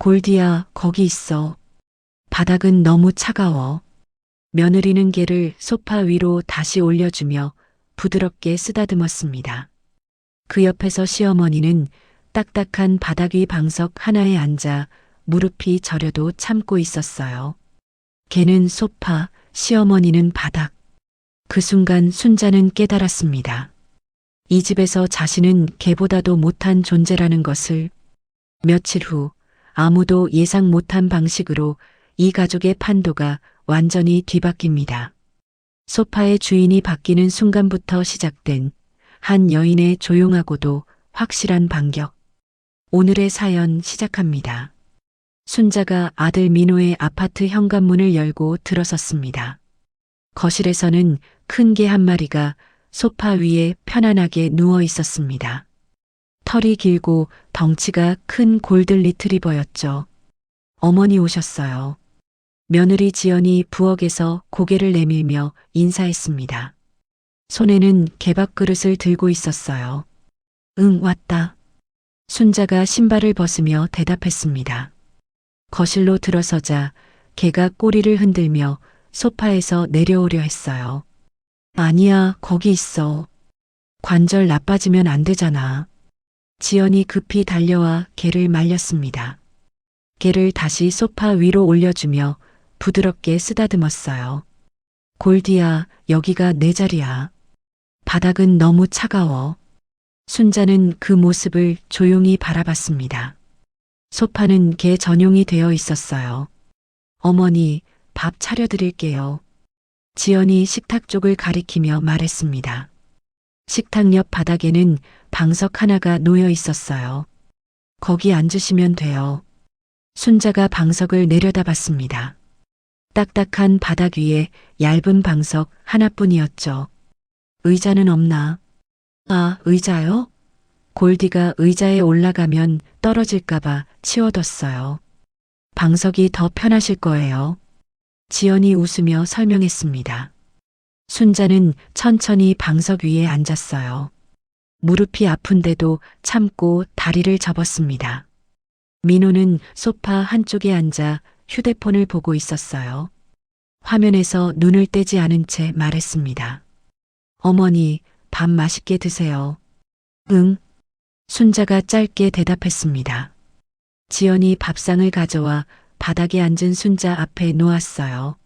골디야, 거기 있어. 바닥은 너무 차가워. 며느리는 개를 소파 위로 다시 올려주며 부드럽게 쓰다듬었습니다. 그 옆에서 시어머니는 딱딱한 바닥 위 방석 하나에 앉아 무릎이 저려도 참고 있었어요. 개는 소파, 시어머니는 바닥. 그 순간 순자는 깨달았습니다. 이 집에서 자신은 개보다도 못한 존재라는 것을. 며칠 후 아무도 예상 못한 방식으로 이 가족의 판도가 완전히 뒤바뀝니다. 소파의 주인이 바뀌는 순간부터 시작된 한 여인의 조용하고도 확실한 반격. 오늘의 사연 시작합니다. 순자가 아들 민호의 아파트 현관문을 열고 들어섰습니다. 거실에서는 큰 개 한 마리가 소파 위에 편안하게 누워 있었습니다. 털이 길고 덩치가 큰 골든 리트리버였죠. 어머니 오셨어요. 며느리 지연이 부엌에서 고개를 내밀며 인사했습니다. 손에는 개밥 그릇을 들고 있었어요. 응, 왔다. 순자가 신발을 벗으며 대답했습니다. 거실로 들어서자 개가 꼬리를 흔들며 소파에서 내려오려 했어요. 아니야, 거기 있어. 관절 나빠지면 안 되잖아. 지연이 급히 달려와 개를 말렸습니다. 개를 다시 소파 위로 올려주며 부드럽게 쓰다듬었어요. 골디야, 여기가 내 자리야. 바닥은 너무 차가워. 순자는 그 모습을 조용히 바라봤습니다. 소파는 개 전용이 되어 있었어요. 어머니, 밥 차려드릴게요. 지연이 식탁 쪽을 가리키며 말했습니다. 식탁 옆 바닥에는 방석 하나가 놓여 있었어요. 거기 앉으시면 돼요. 순자가 방석을 내려다봤습니다. 딱딱한 바닥 위에 얇은 방석 하나뿐이었죠. 의자는 없나? 아, 의자요? 골디가 의자에 올라가면 떨어질까봐 치워뒀어요. 방석이 더 편하실 거예요. 지연이 웃으며 설명했습니다. 순자는 천천히 방석 위에 앉았어요. 무릎이 아픈데도 참고 다리를 접었습니다. 민호는 소파 한쪽에 앉아 휴대폰을 보고 있었어요. 화면에서 눈을 떼지 않은 채 말했습니다. 어머니, 밥 맛있게 드세요. 응. 순자가 짧게 대답했습니다. 지연이 밥상을 가져와 바닥에 앉은 순자 앞에 놓았어요.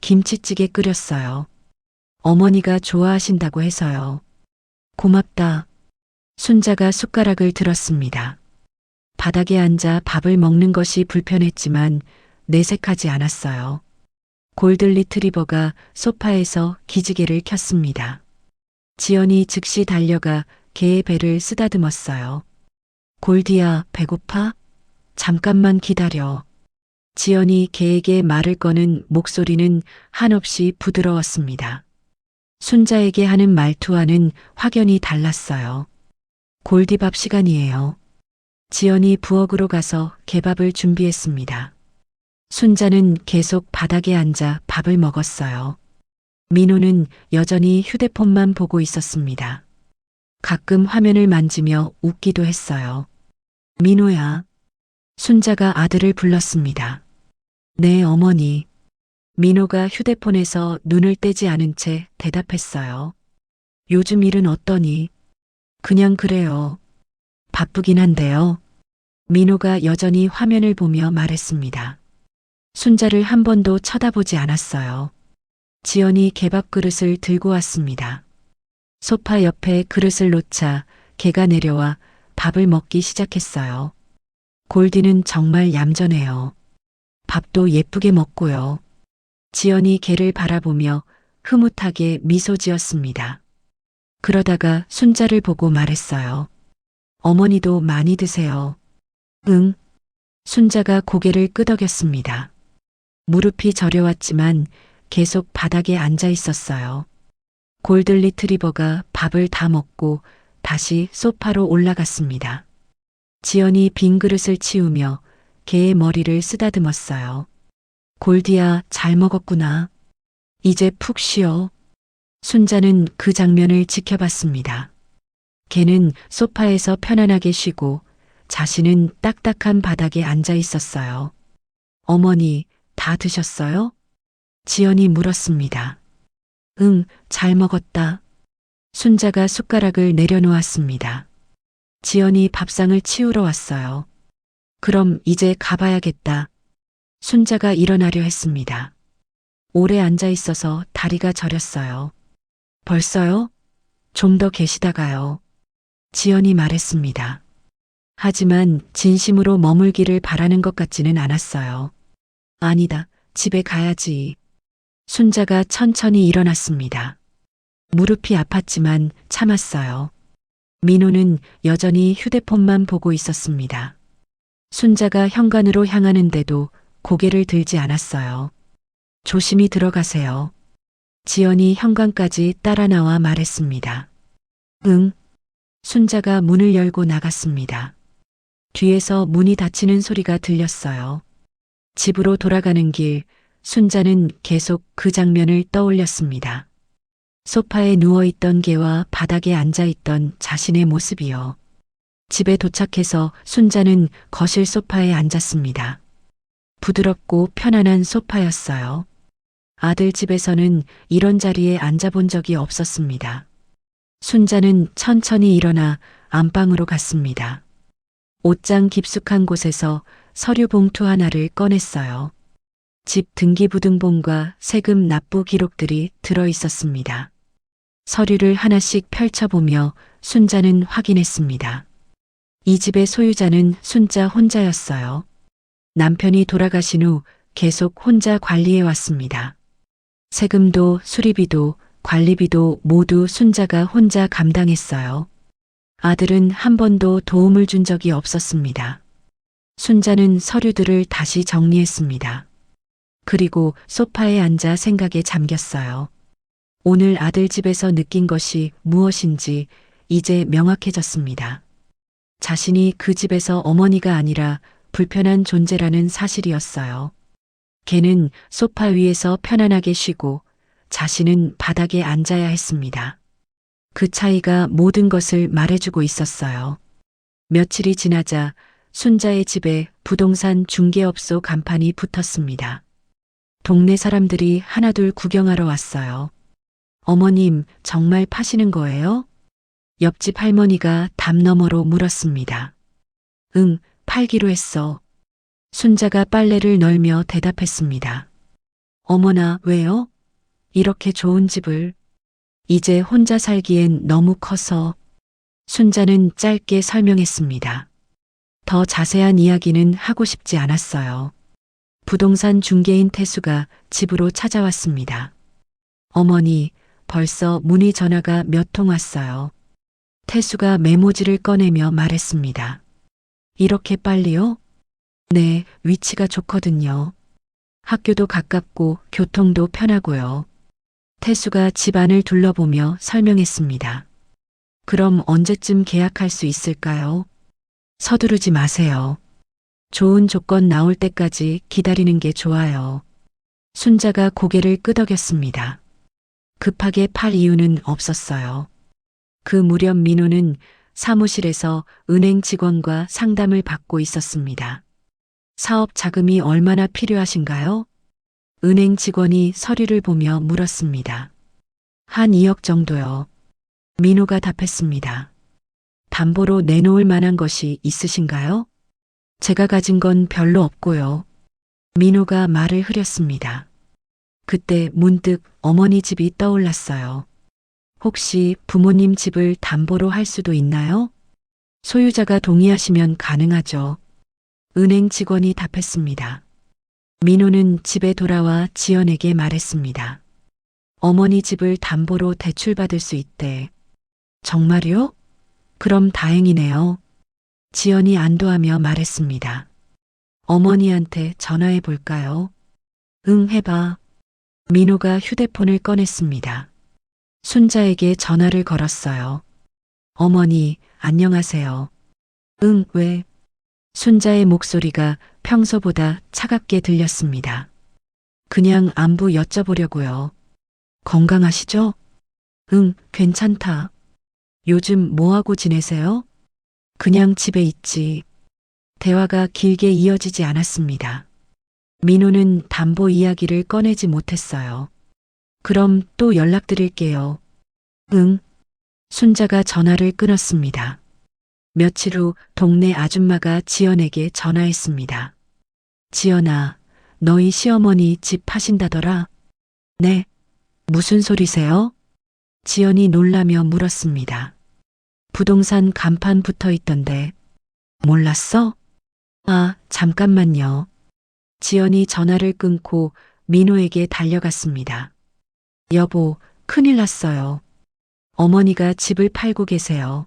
김치찌개 끓였어요. 어머니가 좋아하신다고 해서요. 고맙다. 순자가 숟가락을 들었습니다. 바닥에 앉아 밥을 먹는 것이 불편했지만 내색하지 않았어요. 골든 리트리버가 소파에서 기지개를 켰습니다. 지연이 즉시 달려가 개의 배를 쓰다듬었어요. 골디야, 배고파? 잠깐만 기다려. 지연이 개에게 말을 거는 목소리는 한없이 부드러웠습니다. 순자에게 하는 말투와는 확연히 달랐어요. 골디밥 시간이에요. 지연이 부엌으로 가서 개밥을 준비했습니다. 순자는 계속 바닥에 앉아 밥을 먹었어요. 민호는 여전히 휴대폰만 보고 있었습니다. 가끔 화면을 만지며 웃기도 했어요. 민호야. 순자가 아들을 불렀습니다. 네, 어머니. 민호가 휴대폰에서 눈을 떼지 않은 채 대답했어요. 요즘 일은 어떠니? 그냥 그래요. 바쁘긴 한데요. 민호가 여전히 화면을 보며 말했습니다. 순자를 한 번도 쳐다보지 않았어요. 지연이 개밥 그릇을 들고 왔습니다. 소파 옆에 그릇을 놓자 개가 내려와 밥을 먹기 시작했어요. 골디는 정말 얌전해요. 밥도 예쁘게 먹고요. 지연이 개를 바라보며 흐뭇하게 미소 지었습니다. 그러다가 순자를 보고 말했어요. 어머니도 많이 드세요. 응. 순자가 고개를 끄덕였습니다. 무릎이 저려왔지만 계속 바닥에 앉아 있었어요. 골든 리트리버가 밥을 다 먹고 다시 소파로 올라갔습니다. 지연이 빈 그릇을 치우며 개의 머리를 쓰다듬었어요. 골디야, 잘 먹었구나. 이제 푹 쉬어. 순자는 그 장면을 지켜봤습니다. 개는 소파에서 편안하게 쉬고 자신은 딱딱한 바닥에 앉아 있었어요. 어머니, 다 드셨어요? 지연이 물었습니다. 응, 잘 먹었다. 순자가 숟가락을 내려놓았습니다. 지연이 밥상을 치우러 왔어요. 그럼 이제 가봐야겠다. 순자가 일어나려 했습니다. 오래 앉아 있어서 다리가 저렸어요. 벌써요? 좀 더 계시다가요. 지연이 말했습니다. 하지만 진심으로 머물기를 바라는 것 같지는 않았어요. 아니다, 집에 가야지. 순자가 천천히 일어났습니다. 무릎이 아팠지만 참았어요. 민호는 여전히 휴대폰만 보고 있었습니다. 순자가 현관으로 향하는데도 고개를 들지 않았어요. 조심히 들어가세요. 지연이 현관까지 따라 나와 말했습니다. 응. 순자가 문을 열고 나갔습니다. 뒤에서 문이 닫히는 소리가 들렸어요. 집으로 돌아가는 길, 순자는 계속 그 장면을 떠올렸습니다. 소파에 누워있던 개와 바닥에 앉아있던 자신의 모습이요. 집에 도착해서 순자는 거실 소파에 앉았습니다. 부드럽고 편안한 소파였어요. 아들 집에서는 이런 자리에 앉아본 적이 없었습니다. 순자는 천천히 일어나 안방으로 갔습니다. 옷장 깊숙한 곳에서 서류 봉투 하나를 꺼냈어요. 집 등기부등본과 세금 납부 기록들이 들어 있었습니다. 서류를 하나씩 펼쳐보며 순자는 확인했습니다. 이 집의 소유자는 순자 혼자였어요. 남편이 돌아가신 후 계속 혼자 관리해 왔습니다. 세금도 수리비도 관리비도 모두 순자가 혼자 감당했어요. 아들은 한 번도 도움을 준 적이 없었습니다. 순자는 서류들을 다시 정리했습니다. 그리고 소파에 앉아 생각에 잠겼어요. 오늘 아들 집에서 느낀 것이 무엇인지 이제 명확해졌습니다. 자신이 그 집에서 어머니가 아니라 불편한 존재라는 사실이었어요. 걔는 소파 위에서 편안하게 쉬고 자신은 바닥에 앉아야 했습니다. 그 차이가 모든 것을 말해주고 있었어요. 며칠이 지나자 순자의 집에 부동산 중개업소 간판이 붙었습니다. 동네 사람들이 하나둘 구경하러 왔어요. 어머님, 정말 파시는 거예요? 옆집 할머니가 담 너머로 물었습니다. 응, 팔기로 했어. 순자가 빨래를 널며 대답했습니다. 어머나, 왜요? 이렇게 좋은 집을. 이제 혼자 살기엔 너무 커서. 순자는 짧게 설명했습니다. 더 자세한 이야기는 하고 싶지 않았어요. 부동산 중개인 태수가 집으로 찾아왔습니다. 어머니, 벌써 문의 전화가 몇 통 왔어요. 태수가 메모지를 꺼내며 말했습니다. 이렇게 빨리요? 네, 위치가 좋거든요. 학교도 가깝고 교통도 편하고요. 태수가 집 안을 둘러보며 설명했습니다. 그럼 언제쯤 계약할 수 있을까요? 서두르지 마세요. 좋은 조건 나올 때까지 기다리는 게 좋아요. 순자가 고개를 끄덕였습니다. 급하게 팔 이유는 없었어요. 그 무렵 민호는 사무실에서 은행 직원과 상담을 받고 있었습니다. 사업 자금이 얼마나 필요하신가요? 은행 직원이 서류를 보며 물었습니다. 한 2억 정도요. 민호가 답했습니다. 담보로 내놓을 만한 것이 있으신가요? 제가 가진 건 별로 없고요. 민호가 말을 흐렸습니다. 그때 문득 어머니 집이 떠올랐어요. 혹시 부모님 집을 담보로 할 수도 있나요? 소유자가 동의하시면 가능하죠. 은행 직원이 답했습니다. 민호는 집에 돌아와 지연에게 말했습니다. 어머니 집을 담보로 대출받을 수 있대. 정말요? 그럼 다행이네요. 지연이 안도하며 말했습니다. 어머니한테 전화해 볼까요? 응, 해봐. 민호가 휴대폰을 꺼냈습니다. 순자에게 전화를 걸었어요. 어머니, 안녕하세요. 응, 왜? 순자의 목소리가 평소보다 차갑게 들렸습니다. 그냥 안부 여쭤보려고요. 건강하시죠? 응, 괜찮다. 요즘 뭐하고 지내세요? 그냥 집에 있지. 대화가 길게 이어지지 않았습니다. 민호는 담보 이야기를 꺼내지 못했어요. 그럼 또 연락드릴게요. 응. 순자가 전화를 끊었습니다. 며칠 후 동네 아줌마가 지연에게 전화했습니다. 지연아, 너희 시어머니 집 파신다더라? 네. 무슨 소리세요? 지연이 놀라며 물었습니다. 부동산 간판 붙어 있던데. 몰랐어? 아, 잠깐만요. 지연이 전화를 끊고 민호에게 달려갔습니다. 여보, 큰일 났어요. 어머니가 집을 팔고 계세요.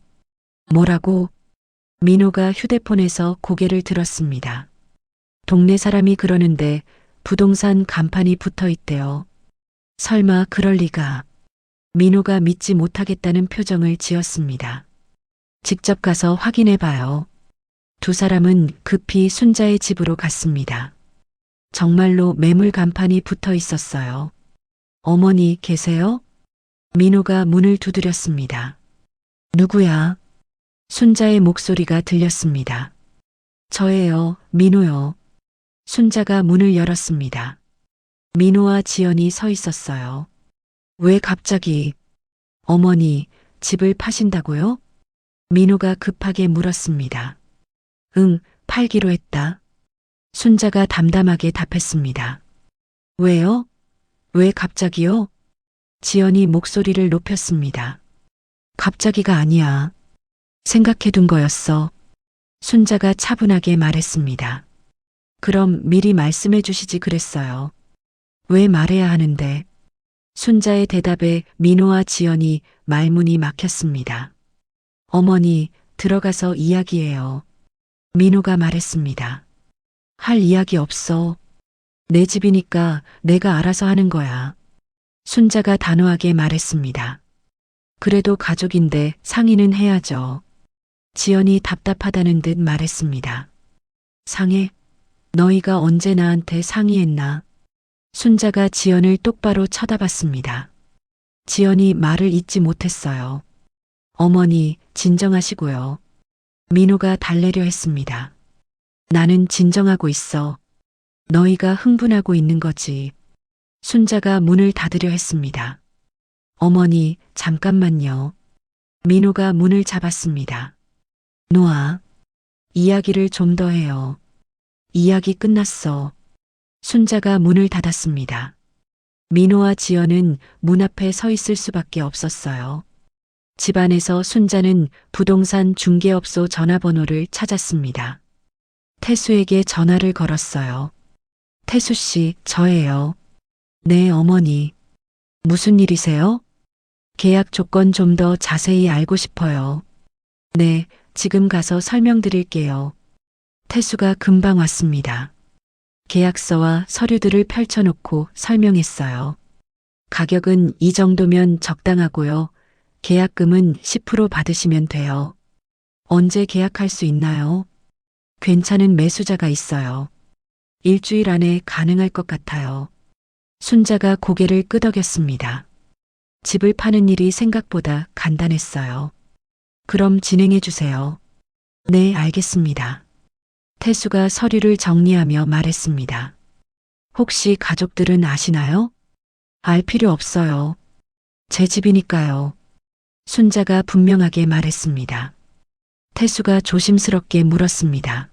뭐라고? 민호가 휴대폰에서 고개를 들었습니다. 동네 사람이 그러는데 부동산 간판이 붙어 있대요. 설마 그럴 리가. 민호가 믿지 못하겠다는 표정을 지었습니다. 직접 가서 확인해 봐요. 두 사람은 급히 순자의 집으로 갔습니다. 정말로 매물 간판이 붙어 있었어요. 어머니 계세요? 민호가 문을 두드렸습니다. 누구야? 순자의 목소리가 들렸습니다. 저예요, 민호요. 순자가 문을 열었습니다. 민호와 지연이 서 있었어요. 왜 갑자기? 어머니, 집을 파신다고요? 민호가 급하게 물었습니다. 응, 팔기로 했다. 순자가 담담하게 답했습니다. 왜요? 왜 갑자기요? 지연이 목소리를 높였습니다. 갑자기가 아니야. 생각해둔 거였어. 순자가 차분하게 말했습니다. 그럼 미리 말씀해 주시지 그랬어요. 왜 말해야 하는데? 순자의 대답에 민호와 지연이 말문이 막혔습니다. 어머니, 들어가서 이야기해요. 민호가 말했습니다. 할 이야기 없어. 내 집이니까 내가 알아서 하는 거야. 순자가 단호하게 말했습니다. 그래도 가족인데 상의는 해야죠. 지연이 답답하다는 듯 말했습니다. 상해? 너희가 언제 나한테 상의했나? 순자가 지연을 똑바로 쳐다봤습니다. 지연이 말을 잇지 못했어요. 어머니, 진정하시고요. 민호가 달래려 했습니다. 나는 진정하고 있어. 너희가 흥분하고 있는 거지. 순자가 문을 닫으려 했습니다. 어머니, 잠깐만요. 민호가 문을 잡았습니다. 놓아. 이야기를 좀 더 해요. 이야기 끝났어. 순자가 문을 닫았습니다. 민호와 지연은 문 앞에 서 있을 수밖에 없었어요. 집안에서 순자는 부동산 중개업소 전화번호를 찾았습니다. 태수에게 전화를 걸었어요. 태수 씨, 저예요. 네, 어머니. 무슨 일이세요? 계약 조건 좀 더 자세히 알고 싶어요. 네, 지금 가서 설명드릴게요. 태수가 금방 왔습니다. 계약서와 서류들을 펼쳐놓고 설명했어요. 가격은 이 정도면 적당하고요. 계약금은 10% 받으시면 돼요. 언제 계약할 수 있나요? 괜찮은 매수자가 있어요. 일주일 안에 가능할 것 같아요. 순자가 고개를 끄덕였습니다. 집을 파는 일이 생각보다 간단했어요. 그럼 진행해 주세요. 네, 알겠습니다. 태수가 서류를 정리하며 말했습니다. 혹시 가족들은 아시나요? 알 필요 없어요. 제 집이니까요. 순자가 분명하게 말했습니다. 태수가 조심스럽게 물었습니다.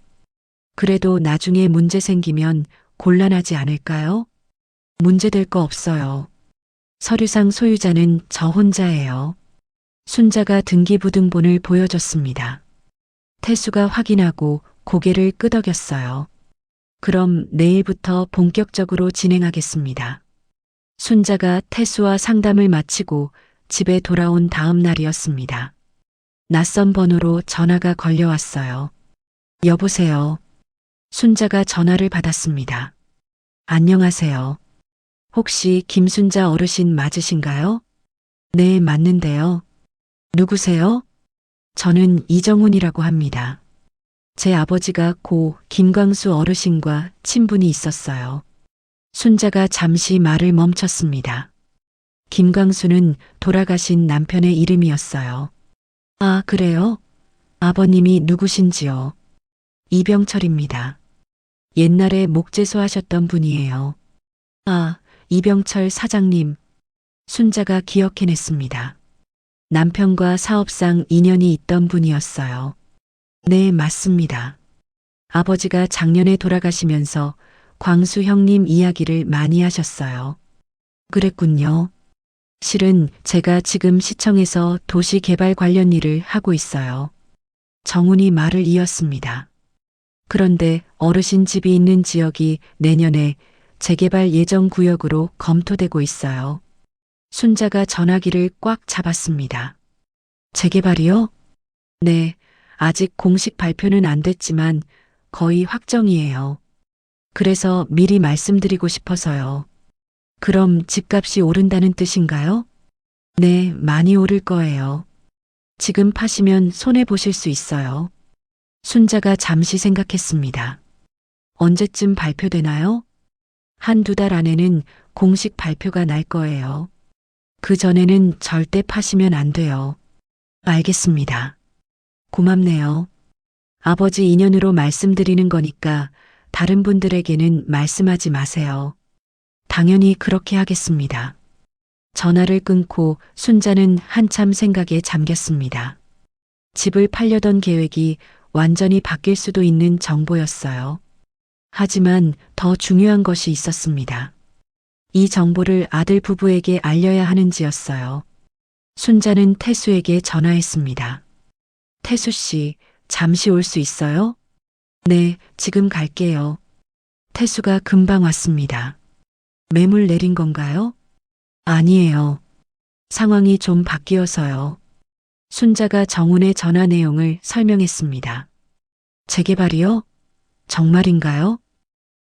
그래도 나중에 문제 생기면 곤란하지 않을까요? 문제될 거 없어요. 서류상 소유자는 저 혼자예요. 순자가 등기부등본을 보여줬습니다. 태수가 확인하고 고개를 끄덕였어요. 그럼 내일부터 본격적으로 진행하겠습니다. 순자가 태수와 상담을 마치고 집에 돌아온 다음 날이었습니다. 낯선 번호로 전화가 걸려왔어요. 여보세요. 순자가 전화를 받았습니다. 안녕하세요. 혹시 김순자 어르신 맞으신가요? 네, 맞는데요. 누구세요? 저는 이정훈이라고 합니다. 제 아버지가 고 김광수 어르신과 친분이 있었어요. 순자가 잠시 말을 멈췄습니다. 김광수는 돌아가신 남편의 이름이었어요. 아, 그래요? 아버님이 누구신지요? 이병철입니다. 옛날에 목재소 하셨던 분이에요. 아, 이병철 사장님. 순자가 기억해냈습니다. 남편과 사업상 인연이 있던 분이었어요. 네, 맞습니다. 아버지가 작년에 돌아가시면서 광수 형님 이야기를 많이 하셨어요. 그랬군요. 실은 제가 지금 시청에서 도시개발 관련 일을 하고 있어요. 정훈이 말을 이었습니다. 그런데 어르신 집이 있는 지역이 내년에 재개발 예정 구역으로 검토되고 있어요. 순자가 전화기를 꽉 잡았습니다. 재개발이요? 네, 아직 공식 발표는 안 됐지만 거의 확정이에요. 그래서 미리 말씀드리고 싶어서요. 그럼 집값이 오른다는 뜻인가요? 네, 많이 오를 거예요. 지금 파시면 손해보실 수 있어요. 순자가 잠시 생각했습니다. 언제쯤 발표되나요? 한두 달 안에는 공식 발표가 날 거예요. 그 전에는 절대 파시면 안 돼요. 알겠습니다. 고맙네요. 아버지 인연으로 말씀드리는 거니까 다른 분들에게는 말씀하지 마세요. 당연히 그렇게 하겠습니다. 전화를 끊고 순자는 한참 생각에 잠겼습니다. 집을 팔려던 계획이 완전히 바뀔 수도 있는 정보였어요. 하지만 더 중요한 것이 있었습니다. 이 정보를 아들 부부에게 알려야 하는지였어요. 순자는 태수에게 전화했습니다. 태수 씨, 잠시 올 수 있어요? 네, 지금 갈게요. 태수가 금방 왔습니다. 매물 내린 건가요? 아니에요. 상황이 좀 바뀌어서요. 순자가 정훈의 전화 내용을 설명했습니다. 재개발이요? 정말인가요?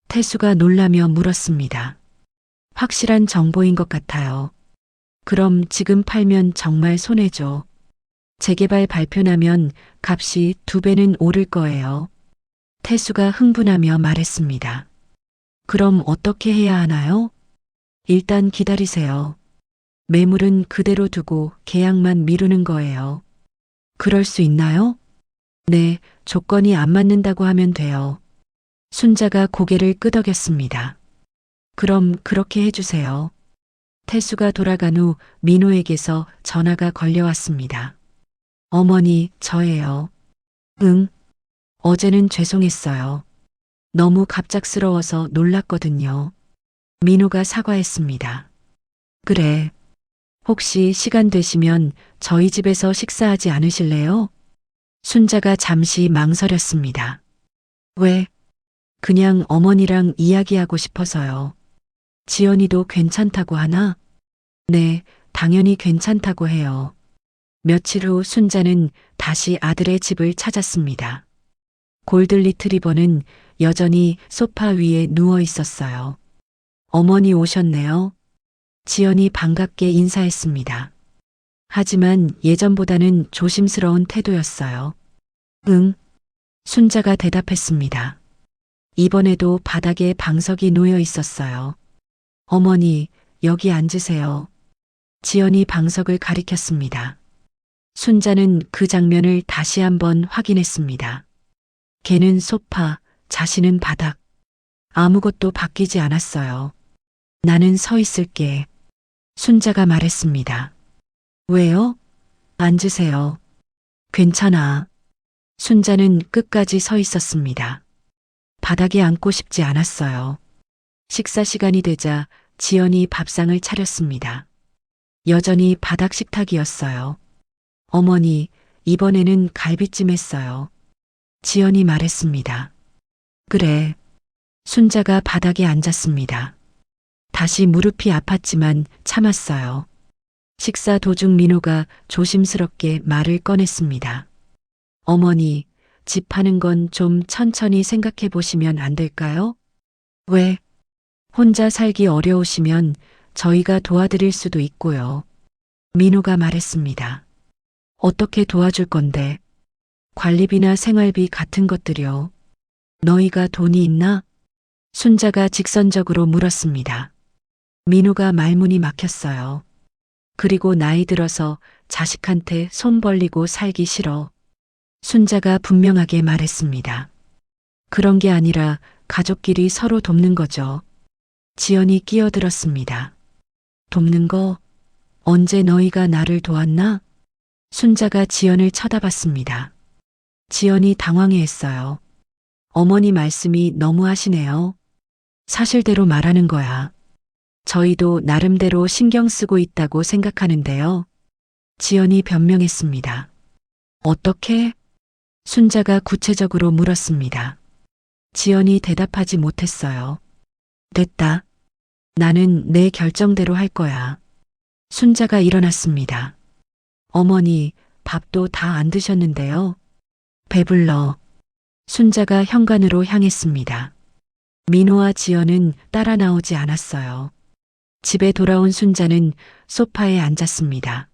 태수가 놀라며 물었습니다. 확실한 정보인 것 같아요. 그럼 지금 팔면 정말 손해죠. 재개발 발표나면 값이 2배는 오를 거예요. 태수가 흥분하며 말했습니다. 그럼 어떻게 해야 하나요? 일단 기다리세요. 매물은 그대로 두고 계약만 미루는 거예요. 그럴 수 있나요? 네, 조건이 안 맞는다고 하면 돼요. 순자가 고개를 끄덕였습니다. 그럼 그렇게 해주세요. 태수가 돌아간 후 민호에게서 전화가 걸려왔습니다. 어머니, 저예요. 응, 어제는 죄송했어요. 너무 갑작스러워서 놀랐거든요. 민호가 사과했습니다. 그래. 혹시 시간 되시면 저희 집에서 식사하지 않으실래요? 순자가 잠시 망설였습니다. 왜? 그냥 어머니랑 이야기하고 싶어서요. 지연이도 괜찮다고 하나? 네, 당연히 괜찮다고 해요. 며칠 후 순자는 다시 아들의 집을 찾았습니다. 골든 리트리버는 여전히 소파 위에 누워 있었어요. 어머니 오셨네요. 지연이 반갑게 인사했습니다. 하지만 예전보다는 조심스러운 태도였어요. 응. 순자가 대답했습니다. 이번에도 바닥에 방석이 놓여 있었어요. 어머니, 여기 앉으세요. 지연이 방석을 가리켰습니다. 순자는 그 장면을 다시 한번 확인했습니다. 걔는 소파, 자신은 바닥. 아무것도 바뀌지 않았어요. 나는 서 있을게. 순자가 말했습니다. 왜요? 앉으세요. 괜찮아. 순자는 끝까지 서 있었습니다. 바닥에 앉고 싶지 않았어요. 식사 시간이 되자 지연이 밥상을 차렸습니다. 여전히 바닥 식탁이었어요. 어머니, 이번에는 갈비찜 했어요. 지연이 말했습니다. 그래. 순자가 바닥에 앉았습니다. 다시 무릎이 아팠지만 참았어요. 식사 도중 민호가 조심스럽게 말을 꺼냈습니다. 어머니, 집 파는 건 좀 천천히 생각해 보시면 안 될까요? 왜? 혼자 살기 어려우시면 저희가 도와드릴 수도 있고요. 민호가 말했습니다. 어떻게 도와줄 건데? 관리비나 생활비 같은 것들이요. 너희가 돈이 있나? 순자가 직선적으로 물었습니다. 민호가 말문이 막혔어요. 그리고 나이 들어서 자식한테 손 벌리고 살기 싫어. 순자가 분명하게 말했습니다. 그런 게 아니라 가족끼리 서로 돕는 거죠. 지연이 끼어들었습니다. 돕는 거? 언제 너희가 나를 도왔나? 순자가 지연을 쳐다봤습니다. 지연이 당황해했어요. 어머니 말씀이 너무하시네요. 사실대로 말하는 거야. 저희도 나름대로 신경 쓰고 있다고 생각하는데요. 지연이 변명했습니다. 어떻게? 순자가 구체적으로 물었습니다. 지연이 대답하지 못했어요. 됐다. 나는 내 결정대로 할 거야. 순자가 일어났습니다. 어머니, 밥도 다 안 드셨는데요. 배불러. 순자가 현관으로 향했습니다. 민호와 지연은 따라 나오지 않았어요. 집에 돌아온 순자는 소파에 앉았습니다.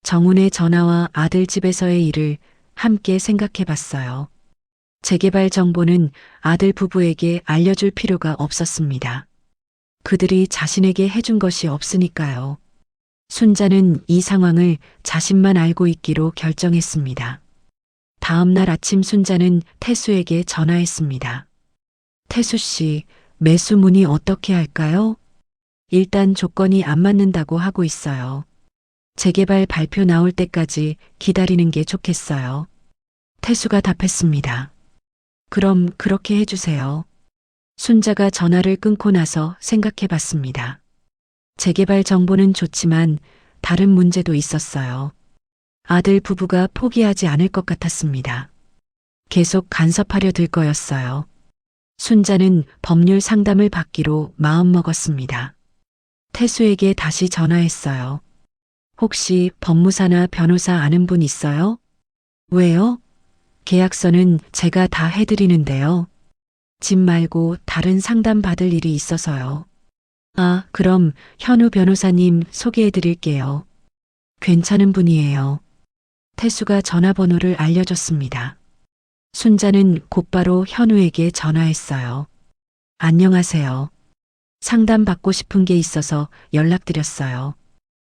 정훈의 전화와 아들 집에서의 일을 함께 생각해 봤어요. 재개발 정보는 아들 부부에게 알려줄 필요가 없었습니다. 그들이 자신에게 해준 것이 없으니까요. 순자는 이 상황을 자신만 알고 있기로 결정했습니다. 다음 날 아침 순자는 태수에게 전화했습니다. 태수 씨, 매수 문의 어떻게 할까요? 일단 조건이 안 맞는다고 하고 있어요. 재개발 발표 나올 때까지 기다리는 게 좋겠어요. 태수가 답했습니다. 그럼 그렇게 해주세요. 순자가 전화를 끊고 나서 생각해 봤습니다. 재개발 정보는 좋지만 다른 문제도 있었어요. 아들 부부가 포기하지 않을 것 같았습니다. 계속 간섭하려 들 거였어요. 순자는 법률 상담을 받기로 마음먹었습니다. 태수에게 다시 전화했어요. 혹시 법무사나 변호사 아는 분 있어요? 왜요? 계약서는 제가 다 해드리는데요. 집 말고 다른 상담 받을 일이 있어서요. 아, 그럼 현우 변호사님 소개해드릴게요. 괜찮은 분이에요. 태수가 전화번호를 알려줬습니다. 순자는 곧바로 현우에게 전화했어요. 안녕하세요. 상담받고 싶은 게 있어서 연락드렸어요.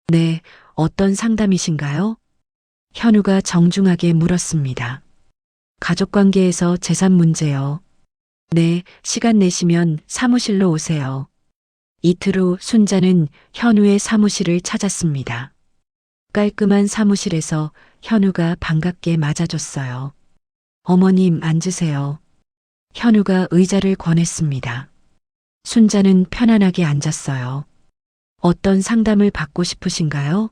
네, 어떤 상담이신가요? 현우가 정중하게 물었습니다. 가족관계에서 재산 문제요. 네, 시간 내시면 사무실로 오세요. 이틀 후 순자는 현우의 사무실을 찾았습니다. 깔끔한 사무실에서 현우가 반갑게 맞아줬어요. 어머님 앉으세요. 현우가 의자를 권했습니다. 순자는 편안하게 앉았어요. 어떤 상담을 받고 싶으신가요?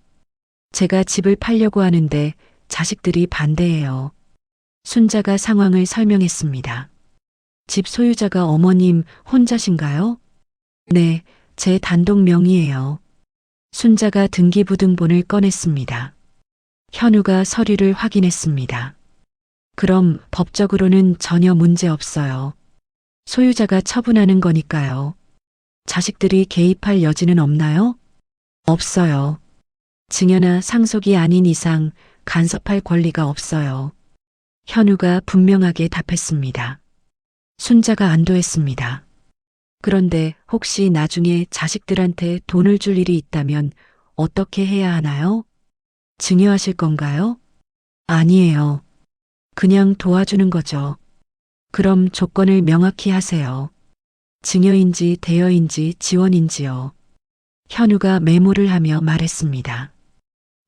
제가 집을 팔려고 하는데 자식들이 반대해요. 순자가 상황을 설명했습니다. 집 소유자가 어머님 혼자신가요? 네, 제 단독 명의예요. 순자가 등기부등본을 꺼냈습니다. 현우가 서류를 확인했습니다. 그럼 법적으로는 전혀 문제 없어요. 소유자가 처분하는 거니까요. 자식들이 개입할 여지는 없나요? 없어요. 증여나 상속이 아닌 이상 간섭할 권리가 없어요. 현우가 분명하게 답했습니다. 순자가 안도했습니다. 그런데 혹시 나중에 자식들한테 돈을 줄 일이 있다면 어떻게 해야 하나요? 증여하실 건가요? 아니에요. 그냥 도와주는 거죠. 그럼 조건을 명확히 하세요. 증여인지 대여인지 지원인지요. 현우가 메모를 하며 말했습니다.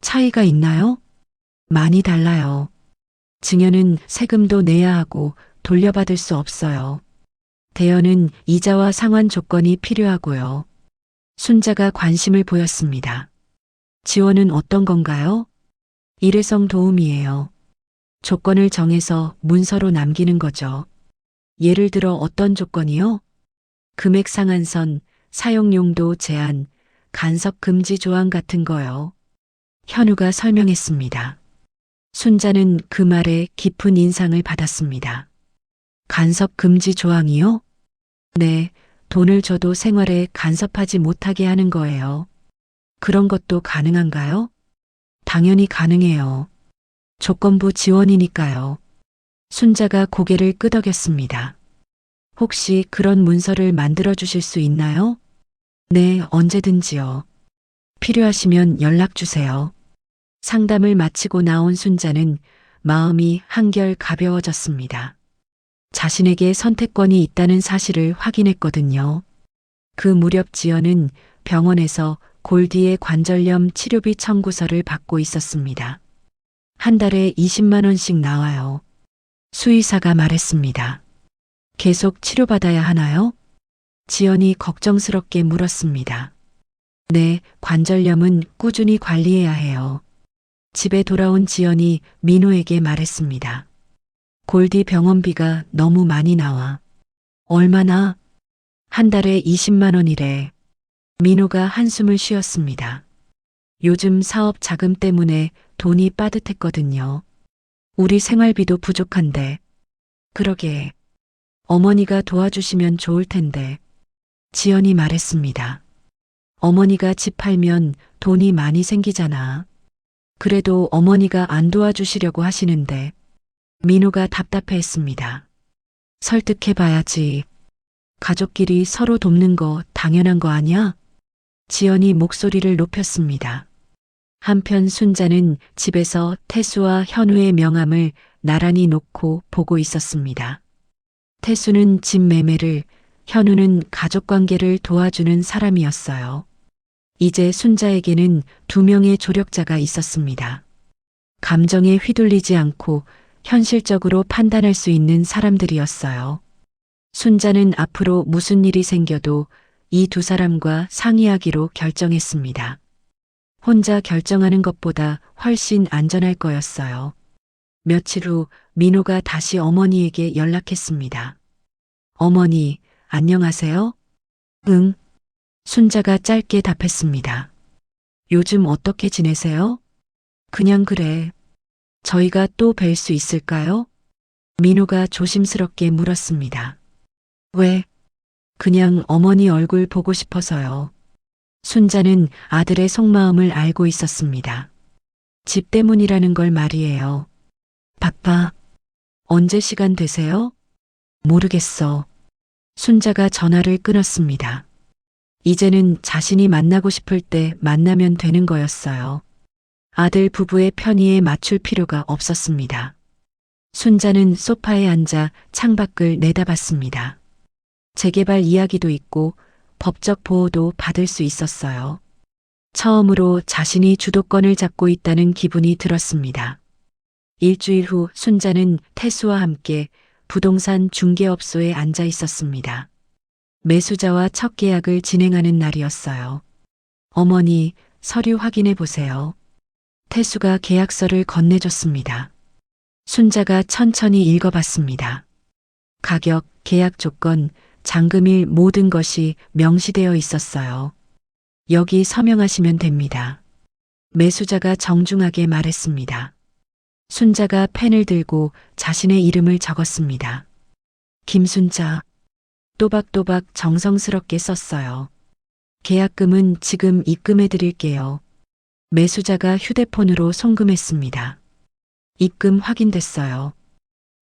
차이가 있나요? 많이 달라요. 증여는 세금도 내야 하고 돌려받을 수 없어요. 대여는 이자와 상환 조건이 필요하고요. 순자가 관심을 보였습니다. 지원은 어떤 건가요? 일회성 도움이에요. 조건을 정해서 문서로 남기는 거죠. 예를 들어 어떤 조건이요? 금액 상한선, 사용용도 제한, 간섭 금지 조항 같은 거요. 현우가 설명했습니다. 순자는 그 말에 깊은 인상을 받았습니다. 간섭 금지 조항이요? 네, 돈을 줘도 생활에 간섭하지 못하게 하는 거예요. 그런 것도 가능한가요? 당연히 가능해요. 조건부 지원이니까요. 순자가 고개를 끄덕였습니다. 혹시 그런 문서를 만들어 주실 수 있나요? 네, 언제든지요. 필요하시면 연락 주세요. 상담을 마치고 나온 순자는 마음이 한결 가벼워졌습니다. 자신에게 선택권이 있다는 사실을 확인했거든요. 그 무렵 지연은 병원에서 골디의 관절염 치료비 청구서를 받고 있었습니다. 한 달에 20만 원씩 나와요. 수의사가 말했습니다. 계속 치료받아야 하나요? 지연이 걱정스럽게 물었습니다. 네, 관절염은 꾸준히 관리해야 해요. 집에 돌아온 지연이 민호에게 말했습니다. 골디 병원비가 너무 많이 나와. 얼마나? 한 달에 20만 원이래. 민호가 한숨을 쉬었습니다. 요즘 사업 자금 때문에 돈이 빠듯했거든요. 우리 생활비도 부족한데. 그러게. 어머니가 도와주시면 좋을 텐데. 지연이 말했습니다. 어머니가 집 팔면 돈이 많이 생기잖아. 그래도 어머니가 안 도와주시려고 하시는데. 민호가 답답해했습니다. 설득해봐야지. 가족끼리 서로 돕는 거 당연한 거 아니야? 지연이 목소리를 높였습니다. 한편 순자는 집에서 태수와 현우의 명함을 나란히 놓고 보고 있었습니다. 태수는 집 매매를, 현우는 가족관계를 도와주는 사람이었어요. 이제 순자에게는 두 명의 조력자가 있었습니다. 감정에 휘둘리지 않고 현실적으로 판단할 수 있는 사람들이었어요. 순자는 앞으로 무슨 일이 생겨도 이 두 사람과 상의하기로 결정했습니다. 혼자 결정하는 것보다 훨씬 안전할 거였어요. 며칠 후 민호가 다시 어머니에게 연락했습니다. 어머니, 안녕하세요? 응. 순자가 짧게 답했습니다. 요즘 어떻게 지내세요? 그냥 그래. 저희가 또 뵐 수 있을까요? 민호가 조심스럽게 물었습니다. 왜? 그냥 어머니 얼굴 보고 싶어서요. 순자는 아들의 속마음을 알고 있었습니다. 집 때문이라는 걸 말이에요. 바빠. 언제 시간 되세요? 모르겠어. 순자가 전화를 끊었습니다. 이제는 자신이 만나고 싶을 때 만나면 되는 거였어요. 아들 부부의 편의에 맞출 필요가 없었습니다. 순자는 소파에 앉아 창밖을 내다봤습니다. 재개발 이야기도 있고 법적 보호도 받을 수 있었어요. 처음으로 자신이 주도권을 잡고 있다는 기분이 들었습니다. 일주일 후 순자는 태수와 함께 부동산 중개업소에 앉아 있었습니다. 매수자와 첫 계약을 진행하는 날이었어요. 어머니, 서류 확인해 보세요. 태수가 계약서를 건네줬습니다. 순자가 천천히 읽어봤습니다. 가격, 계약 조건, 잔금일 모든 것이 명시되어 있었어요. 여기 서명하시면 됩니다. 매수자가 정중하게 말했습니다. 순자가 펜을 들고 자신의 이름을 적었습니다. 김순자. 또박또박 정성스럽게 썼어요. 계약금은 지금 입금해 드릴게요. 매수자가 휴대폰으로 송금했습니다. 입금 확인됐어요.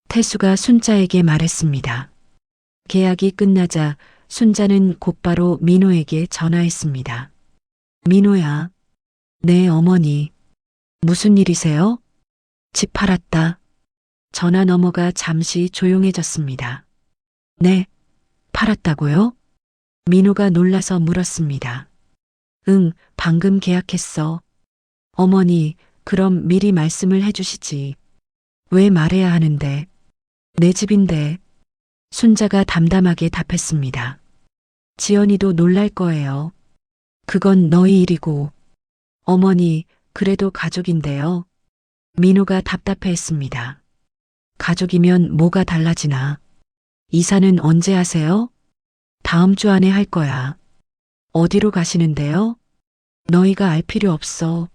태수가 순자에게 말했습니다. 계약이 끝나자 순자는 곧바로 민호에게 전화했습니다. 민호야. 네, 어머니. 무슨 일이세요? 집 팔았다. 전화 너머가 잠시 조용해졌습니다. 네, 팔았다고요? 민호가 놀라서 물었습니다. 응, 방금 계약했어. 어머니, 그럼 미리 말씀을 해주시지. 왜 말해야 하는데? 내 집인데. 순자가 담담하게 답했습니다. 지연이도 놀랄 거예요. 그건 너희 일이고. 어머니, 그래도 가족인데요. 민호가 답답해했습니다. 가족이면 뭐가 달라지나. 이사는 언제 하세요? 다음 주 안에 할 거야. 어디로 가시는데요? 너희가 알 필요 없어.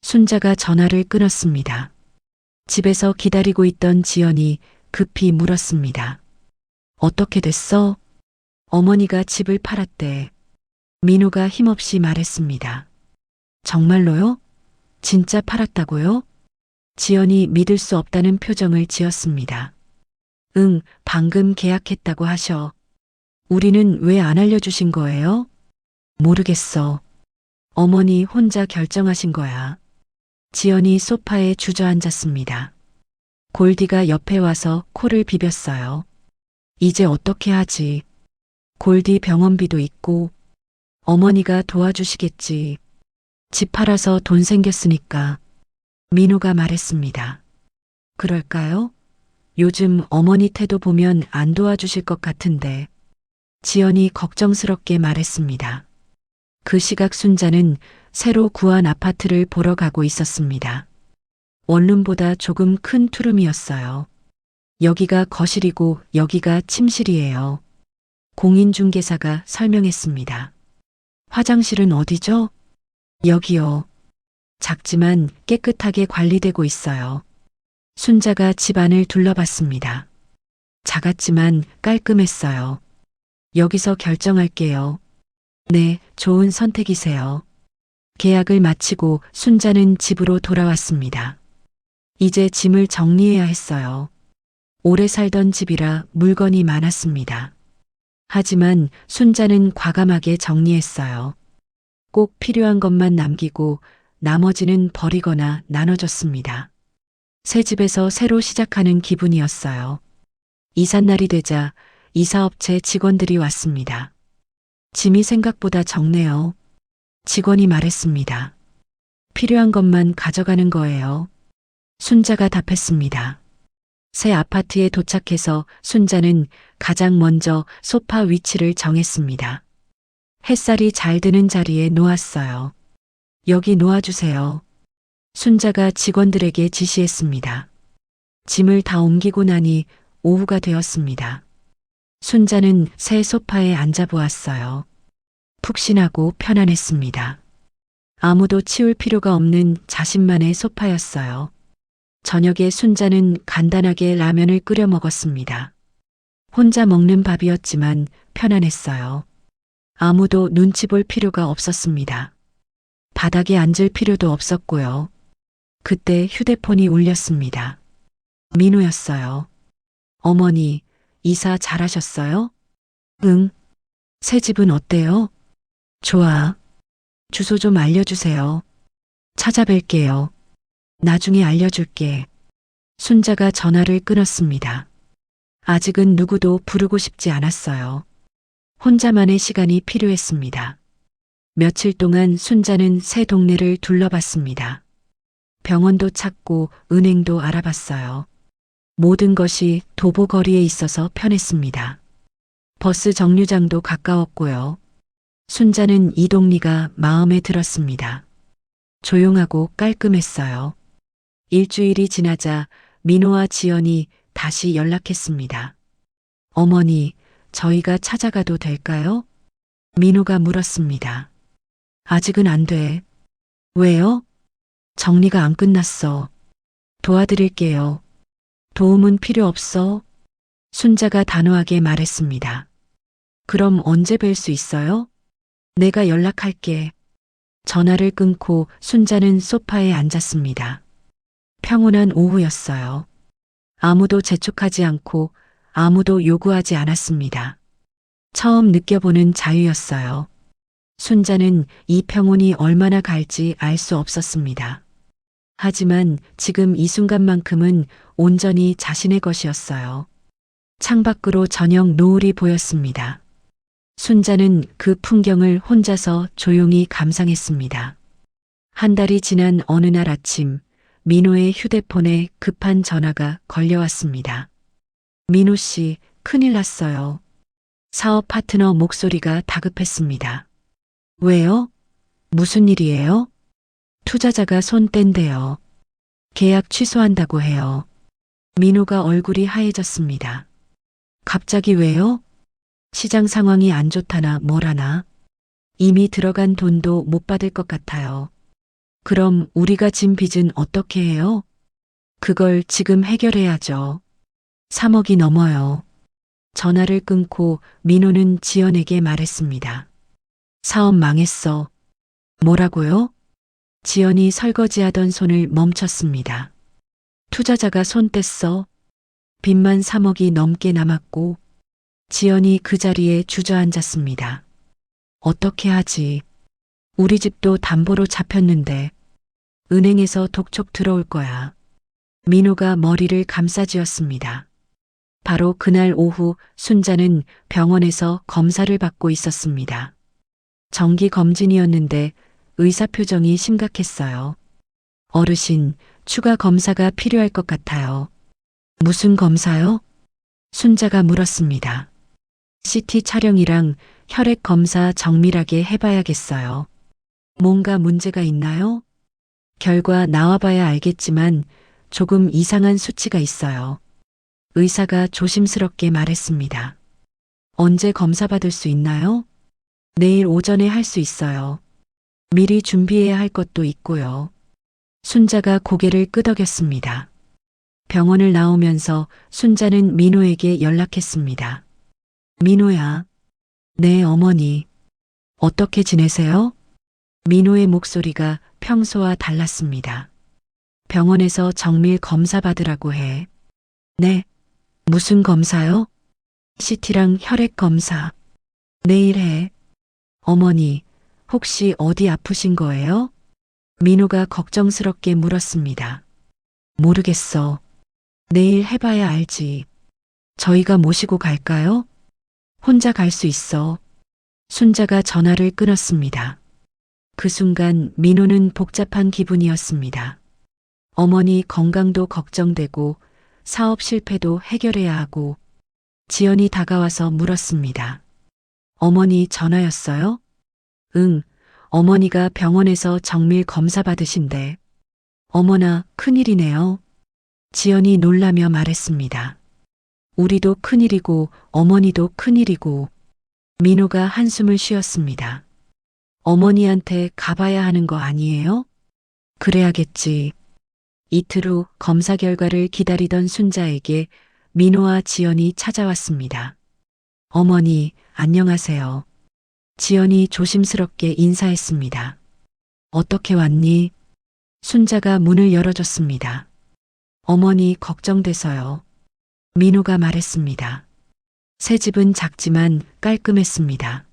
순자가 전화를 끊었습니다. 집에서 기다리고 있던 지연이 급히 물었습니다. 어떻게 됐어? 어머니가 집을 팔았대. 민호가 힘없이 말했습니다. 정말로요? 진짜 팔았다고요? 지연이 믿을 수 없다는 표정을 지었습니다. 응, 방금 계약했다고 하셔. 우리는 왜 안 알려주신 거예요? 모르겠어. 어머니 혼자 결정하신 거야. 지연이 소파에 주저앉았습니다. 골디가 옆에 와서 코를 비볐어요. 이제 어떻게 하지? 골디 병원비도 있고 어머니가 도와주시겠지. 집 팔아서 돈 생겼으니까. 민호가 말했습니다. 그럴까요? 요즘 어머니 태도 보면 안 도와주실 것 같은데. 지연이 걱정스럽게 말했습니다. 그 시각 순자는 새로 구한 아파트를 보러 가고 있었습니다. 원룸보다 조금 큰 투룸이었어요. 여기가 거실이고 여기가 침실이에요. 공인중개사가 설명했습니다. 화장실은 어디죠? 여기요. 작지만 깨끗하게 관리되고 있어요. 순자가 집안을 둘러봤습니다. 작았지만 깔끔했어요. 여기서 결정할게요. 네, 좋은 선택이세요. 계약을 마치고 순자는 집으로 돌아왔습니다. 이제 짐을 정리해야 했어요. 오래 살던 집이라 물건이 많았습니다. 하지만 순자는 과감하게 정리했어요. 꼭 필요한 것만 남기고 나머지는 버리거나 나눠줬습니다. 새 집에서 새로 시작하는 기분이었어요. 이삿날이 되자 이사업체 직원들이 왔습니다. 짐이 생각보다 적네요. 직원이 말했습니다. 필요한 것만 가져가는 거예요. 순자가 답했습니다. 새 아파트에 도착해서 순자는 가장 먼저 소파 위치를 정했습니다. 햇살이 잘 드는 자리에 놓았어요. 여기 놓아주세요. 순자가 직원들에게 지시했습니다. 짐을 다 옮기고 나니 오후가 되었습니다. 순자는 새 소파에 앉아보았어요. 푹신하고 편안했습니다. 아무도 치울 필요가 없는 자신만의 소파였어요. 저녁에 순자는 간단하게 라면을 끓여 먹었습니다. 혼자 먹는 밥이었지만 편안했어요. 아무도 눈치 볼 필요가 없었습니다. 바닥에 앉을 필요도 없었고요. 그때 휴대폰이 울렸습니다. 민호였어요. 어머니, 이사 잘하셨어요? 응. 새 집은 어때요? 좋아. 주소 좀 알려주세요. 찾아뵐게요. 나중에 알려줄게. 순자가 전화를 끊었습니다. 아직은 누구도 부르고 싶지 않았어요. 혼자만의 시간이 필요했습니다. 며칠 동안 순자는 새 동네를 둘러봤습니다. 병원도 찾고 은행도 알아봤어요. 모든 것이 도보거리에 있어서 편했습니다. 버스 정류장도 가까웠고요. 순자는 이 동리가 마음에 들었습니다. 조용하고 깔끔했어요. 일주일이 지나자 민호와 지연이 다시 연락했습니다. 어머니, 저희가 찾아가도 될까요? 민호가 물었습니다. 아직은 안 돼. 왜요? 정리가 안 끝났어. 도와드릴게요. 도움은 필요 없어. 순자가 단호하게 말했습니다. 그럼 언제 뵐 수 있어요? 내가 연락할게. 전화를 끊고 순자는 소파에 앉았습니다. 평온한 오후였어요. 아무도 재촉하지 않고 아무도 요구하지 않았습니다. 처음 느껴보는 자유였어요. 순자는 이 평온이 얼마나 갈지 알 수 없었습니다. 하지만 지금 이 순간만큼은 온전히 자신의 것이었어요. 창밖으로 저녁 노을이 보였습니다. 순자는 그 풍경을 혼자서 조용히 감상했습니다. 한 달이 지난 어느 날 아침, 민호의 휴대폰에 급한 전화가 걸려왔습니다. 민호 씨, 큰일 났어요. 사업 파트너 목소리가 다급했습니다. 왜요? 무슨 일이에요? 투자자가 손 뗀대요. 계약 취소한다고 해요. 민호가 얼굴이 하얘졌습니다. 갑자기 왜요? 시장 상황이 안 좋다나 뭐라나? 이미 들어간 돈도 못 받을 것 같아요. 그럼 우리가 진 빚은 어떻게 해요? 그걸 지금 해결해야죠. 3억이 넘어요. 전화를 끊고 민호는 지연에게 말했습니다. 사업 망했어. 뭐라고요? 지연이 설거지하던 손을 멈췄습니다. 투자자가 손 뗐어. 빚만 3억이 넘게 남았고 지연이 그 자리에 주저앉았습니다. 어떻게 하지? 우리 집도 담보로 잡혔는데 은행에서 독촉 들어올 거야. 민호가 머리를 감싸쥐었습니다. 바로 그날 오후 순자는 병원에서 검사를 받고 있었습니다. 정기 검진이었는데 의사 표정이 심각했어요. 어르신, 추가 검사가 필요할 것 같아요. 무슨 검사요? 순자가 물었습니다. CT 촬영이랑 혈액 검사 정밀하게 해봐야겠어요. 뭔가 문제가 있나요? 결과 나와봐야 알겠지만 조금 이상한 수치가 있어요. 의사가 조심스럽게 말했습니다. 언제 검사 받을 수 있나요? 내일 오전에 할 수 있어요. 미리 준비해야 할 것도 있고요. 순자가 고개를 끄덕였습니다. 병원을 나오면서 순자는 민호에게 연락했습니다. 민호야. 네, 어머니. 어떻게 지내세요? 민호의 목소리가 평소와 달랐습니다. 병원에서 정밀 검사 받으라고 해. 네. 무슨 검사요? CT랑 혈액 검사. 내일 해. 어머니, 혹시 어디 아프신 거예요? 민호가 걱정스럽게 물었습니다. 모르겠어. 내일 해봐야 알지. 저희가 모시고 갈까요? 혼자 갈 수 있어. 순자가 전화를 끊었습니다. 그 순간 민호는 복잡한 기분이었습니다. 어머니 건강도 걱정되고 사업 실패도 해결해야 하고 지연이 다가와서 물었습니다. 어머니 전화였어요? 응, 어머니가 병원에서 정밀 검사 받으신대. 어머나, 큰일이네요. 지연이 놀라며 말했습니다. 우리도 큰일이고 어머니도 큰일이고. 민호가 한숨을 쉬었습니다. 어머니한테 가봐야 하는 거 아니에요? 그래야겠지. 이틀 후 검사 결과를 기다리던 순자에게 민호와 지연이 찾아왔습니다. 어머니, 안녕하세요. 지연이 조심스럽게 인사했습니다. 어떻게 왔니? 순자가 문을 열어줬습니다. 어머니 걱정돼서요. 민호가 말했습니다. 새 집은 작지만 깔끔했습니다.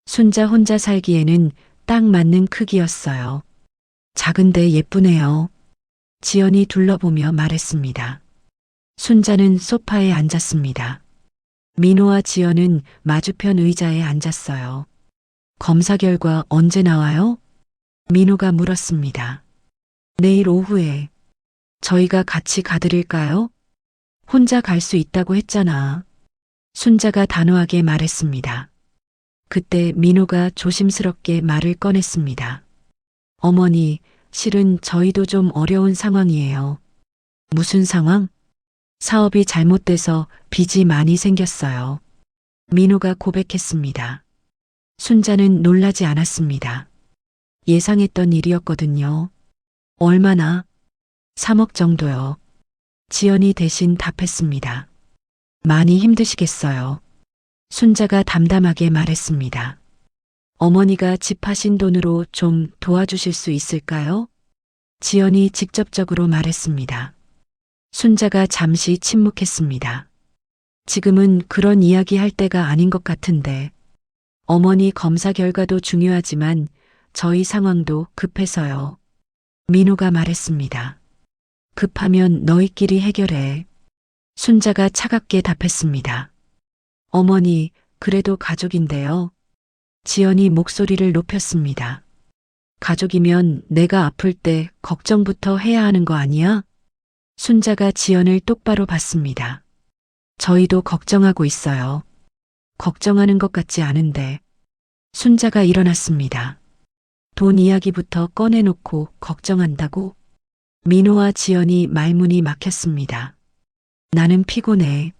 순자 혼자 살기에는 딱 맞는 크기였어요. 작은데 예쁘네요. 지연이 둘러보며 말했습니다. 순자는 소파에 앉았습니다. 민호와 지연은 마주편 의자에 앉았어요. 검사 결과 언제 나와요? 민호가 물었습니다. 내일 오후에. 저희가 같이 가드릴까요? 혼자 갈 수 있다고 했잖아. 순자가 단호하게 말했습니다. 그때 민호가 조심스럽게 말을 꺼냈습니다. 어머니, 실은 저희도 좀 어려운 상황이에요. 무슨 상황? 사업이 잘못돼서 빚이 많이 생겼어요. 민호가 고백했습니다. 순자는 놀라지 않았습니다. 예상했던 일이었거든요. 얼마나? 3억 정도요. 지연이 대신 답했습니다. 많이 힘드시겠어요. 순자가 담담하게 말했습니다. 어머니가 집하신 돈으로 좀 도와주실 수 있을까요? 지연이 직접적으로 말했습니다. 순자가 잠시 침묵했습니다. 지금은 그런 이야기 할 때가 아닌 것 같은데. 어머니 검사 결과도 중요하지만 저희 상황도 급해서요. 민호가 말했습니다. 급하면 너희끼리 해결해. 순자가 차갑게 답했습니다. 어머니, 그래도 가족인데요. 지연이 목소리를 높였습니다. 가족이면 내가 아플 때 걱정부터 해야 하는 거 아니야? 순자가 지연을 똑바로 봤습니다. 저희도 걱정하고 있어요. 걱정하는 것 같지 않은데. 순자가 일어났습니다. 돈 이야기부터 꺼내놓고 걱정한다고? 민호와 지연이 말문이 막혔습니다. 나는 피곤해.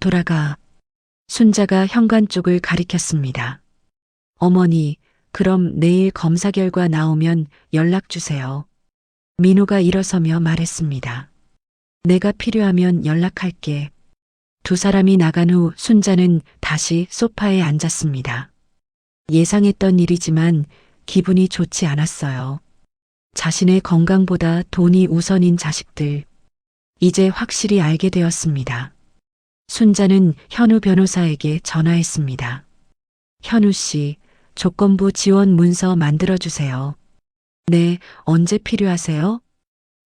돌아가. 순자가 현관 쪽을 가리켰습니다. 어머니, 그럼 내일 검사 결과 나오면 연락 주세요. 민호가 일어서며 말했습니다. 내가 필요하면 연락할게. 두 사람이 나간 후 순자는 다시 소파에 앉았습니다. 예상했던 일이지만 기분이 좋지 않았어요. 자신의 건강보다 돈이 우선인 자식들. 이제 확실히 알게 되었습니다. 순자는 현우 변호사에게 전화했습니다. 현우 씨, 조건부 지원 문서 만들어주세요. 네, 언제 필요하세요?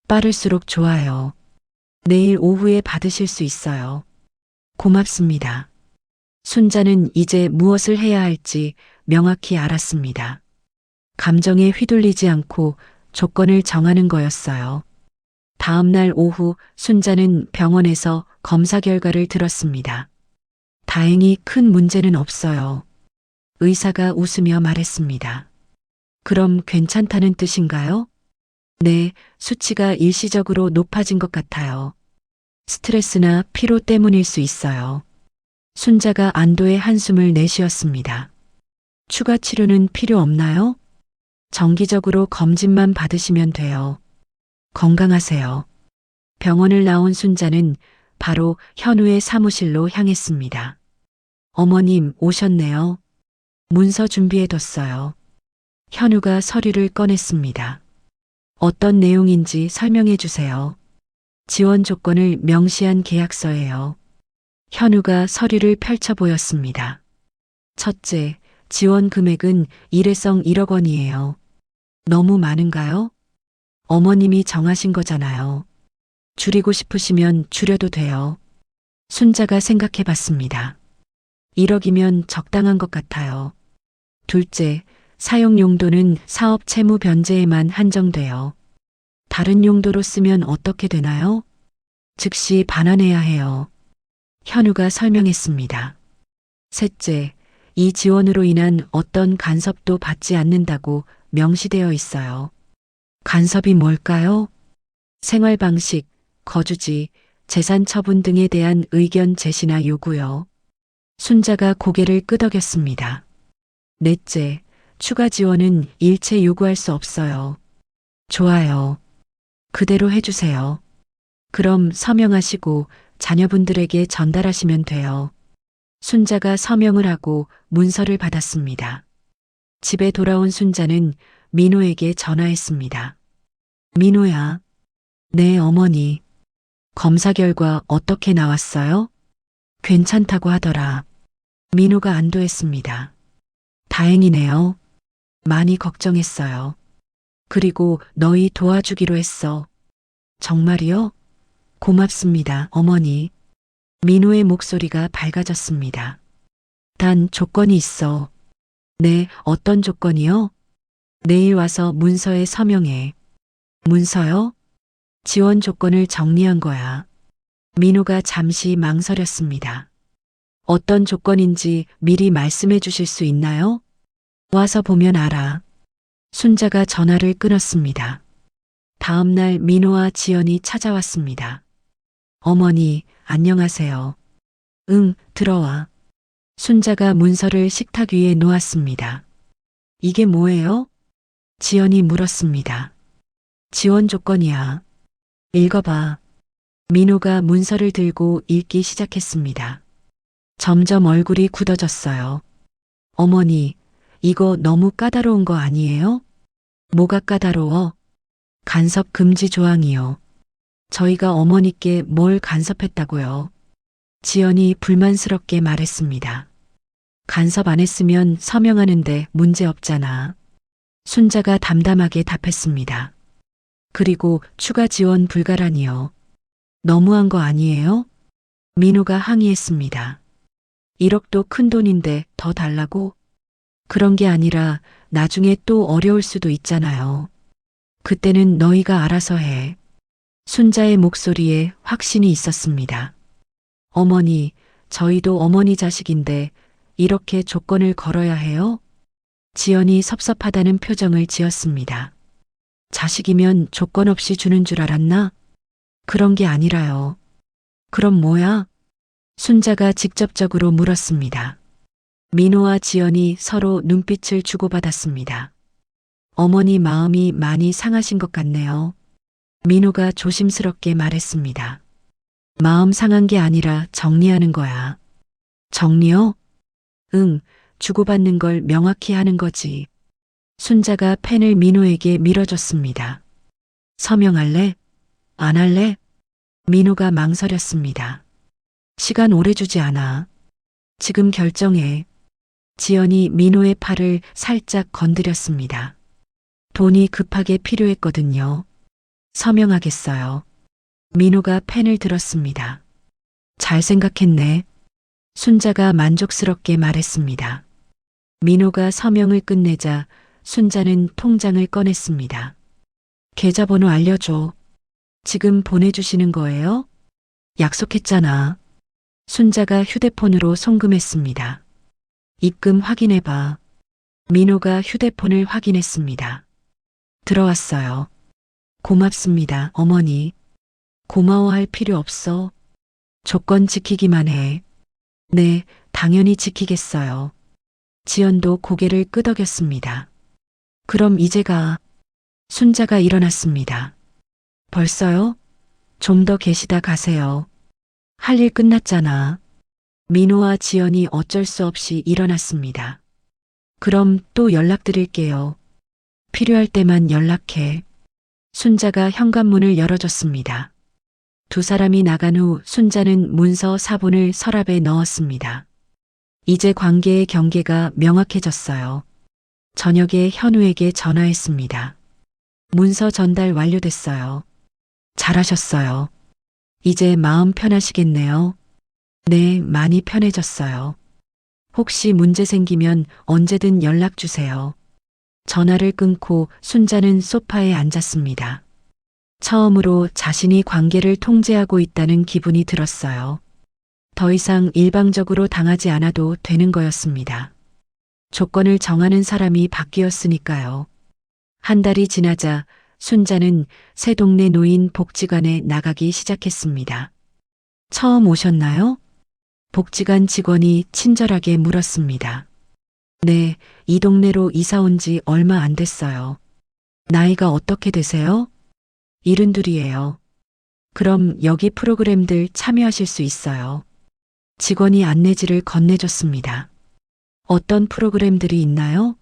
빠를수록 좋아요. 내일 오후에 받으실 수 있어요. 고맙습니다. 순자는 이제 무엇을 해야 할지 명확히 알았습니다. 감정에 휘둘리지 않고 조건을 정하는 거였어요. 다음 날 오후 순자는 병원에서 검사 결과를 들었습니다. 다행히 큰 문제는 없어요. 의사가 웃으며 말했습니다. 그럼 괜찮다는 뜻인가요? 네, 수치가 일시적으로 높아진 것 같아요. 스트레스나 피로 때문일 수 있어요. 순자가 안도의 한숨을 내쉬었습니다. 추가 치료는 필요 없나요? 정기적으로 검진만 받으시면 돼요. 건강하세요. 병원을 나온 순자는 바로 현우의 사무실로 향했습니다. 어머님 오셨네요. 문서 준비해뒀어요. 현우가 서류를 꺼냈습니다. 어떤 내용인지 설명해 주세요. 지원 조건을 명시한 계약서예요. 현우가 서류를 펼쳐 보였습니다. 첫째, 지원 금액은 일회성 1억 원이에요. 너무 많은가요? 어머님이 정하신 거잖아요. 줄이고 싶으시면 줄여도 돼요. 순자가 생각해 봤습니다. 1억이면 적당한 것 같아요. 둘째, 사용 용도는 사업 채무 변제에만 한정돼요. 다른 용도로 쓰면 어떻게 되나요? 즉시 반환해야 해요. 현우가 설명했습니다. 셋째, 이 지원으로 인한 어떤 간섭도 받지 않는다고 명시되어 있어요. 간섭이 뭘까요? 생활 방식, 거주지, 재산 처분 등에 대한 의견 제시나 요구요. 순자가 고개를 끄덕였습니다. 넷째, 추가 지원은 일체 요구할 수 없어요. 좋아요. 그대로 해주세요. 그럼 서명하시고 자녀분들에게 전달하시면 돼요. 순자가 서명을 하고 문서를 받았습니다. 집에 돌아온 순자는 민호에게 전화했습니다. 민호야. 네, 어머니. 검사 결과 어떻게 나왔어요? 괜찮다고 하더라. 민호가 안도했습니다. 다행이네요. 많이 걱정했어요. 그리고 너희 도와주기로 했어. 정말이요? 고맙습니다, 어머니. 민호의 목소리가 밝아졌습니다. 단 조건이 있어. 네, 어떤 조건이요? 내일 와서 문서에 서명해. 문서요? 지원 조건을 정리한 거야. 민호가 잠시 망설였습니다. 어떤 조건인지 미리 말씀해 주실 수 있나요? 와서 보면 알아. 순자가 전화를 끊었습니다. 다음 날 민호와 지연이 찾아왔습니다. 어머니, 안녕하세요. 응, 들어와. 순자가 문서를 식탁 위에 놓았습니다. 이게 뭐예요? 지연이 물었습니다. 지원 조건이야. 읽어봐. 민호가 문서를 들고 읽기 시작했습니다. 점점 얼굴이 굳어졌어요. 어머니, 이거 너무 까다로운 거 아니에요? 뭐가 까다로워? 간섭 금지 조항이요. 저희가 어머니께 뭘 간섭했다고요? 지연이 불만스럽게 말했습니다. 간섭 안 했으면 서명하는데 문제 없잖아. 순자가 담담하게 답했습니다. 그리고 추가 지원 불가라니요. 너무한 거 아니에요? 민호가 항의했습니다. 1억도 큰 돈인데 더 달라고? 그런 게 아니라 나중에 또 어려울 수도 있잖아요. 그때는 너희가 알아서 해. 순자의 목소리에 확신이 있었습니다. 어머니, 저희도 어머니 자식인데 이렇게 조건을 걸어야 해요? 지연이 섭섭하다는 표정을 지었습니다. 자식이면 조건 없이 주는 줄 알았나? 그런 게 아니라요. 그럼 뭐야? 순자가 직접적으로 물었습니다. 민호와 지연이 서로 눈빛을 주고받았습니다. 어머니 마음이 많이 상하신 것 같네요. 민호가 조심스럽게 말했습니다. 마음 상한 게 아니라 정리하는 거야. 정리요? 응, 주고받는 걸 명확히 하는 거지. 순자가 펜을 민호에게 밀어줬습니다. 서명할래? 안 할래? 민호가 망설였습니다. 시간 오래 주지 않아. 지금 결정해. 지연이 민호의 팔을 살짝 건드렸습니다. 돈이 급하게 필요했거든요. 서명하겠어요. 민호가 펜을 들었습니다. 잘 생각했네. 순자가 만족스럽게 말했습니다. 민호가 서명을 끝내자 순자는 통장을 꺼냈습니다. 계좌번호 알려줘. 지금 보내주시는 거예요? 약속했잖아. 순자가 휴대폰으로 송금했습니다. 입금 확인해봐. 민호가 휴대폰을 확인했습니다. 들어왔어요. 고맙습니다, 어머니. 고마워할 필요 없어. 조건 지키기만 해. 네, 당연히 지키겠어요. 지연도 고개를 끄덕였습니다. 그럼 이제 가. 순자가 일어났습니다. 벌써요? 좀 더 계시다 가세요. 할 일 끝났잖아. 민호와 지연이 어쩔 수 없이 일어났습니다. 그럼 또 연락드릴게요. 필요할 때만 연락해. 순자가 현관문을 열어줬습니다. 두 사람이 나간 후 순자는 문서 사본을 서랍에 넣었습니다. 이제 관계의 경계가 명확해졌어요. 저녁에 현우에게 전화했습니다. 문서 전달 완료됐어요. 잘하셨어요. 이제 마음 편하시겠네요. 네, 많이 편해졌어요. 혹시 문제 생기면 언제든 연락 주세요. 전화를 끊고 순자는 소파에 앉았습니다. 처음으로 자신이 관계를 통제하고 있다는 기분이 들었어요. 더 이상 일방적으로 당하지 않아도 되는 거였습니다. 조건을 정하는 사람이 바뀌었으니까요. 한 달이 지나자 순자는 새 동네 노인 복지관에 나가기 시작했습니다. 처음 오셨나요? 복지관 직원이 친절하게 물었습니다. 네, 이 동네로 이사 온 지 얼마 안 됐어요. 나이가 어떻게 되세요? 72이에요. 그럼 여기 프로그램들 참여하실 수 있어요. 직원이 안내지를 건네줬습니다. 어떤 프로그램들이 있나요?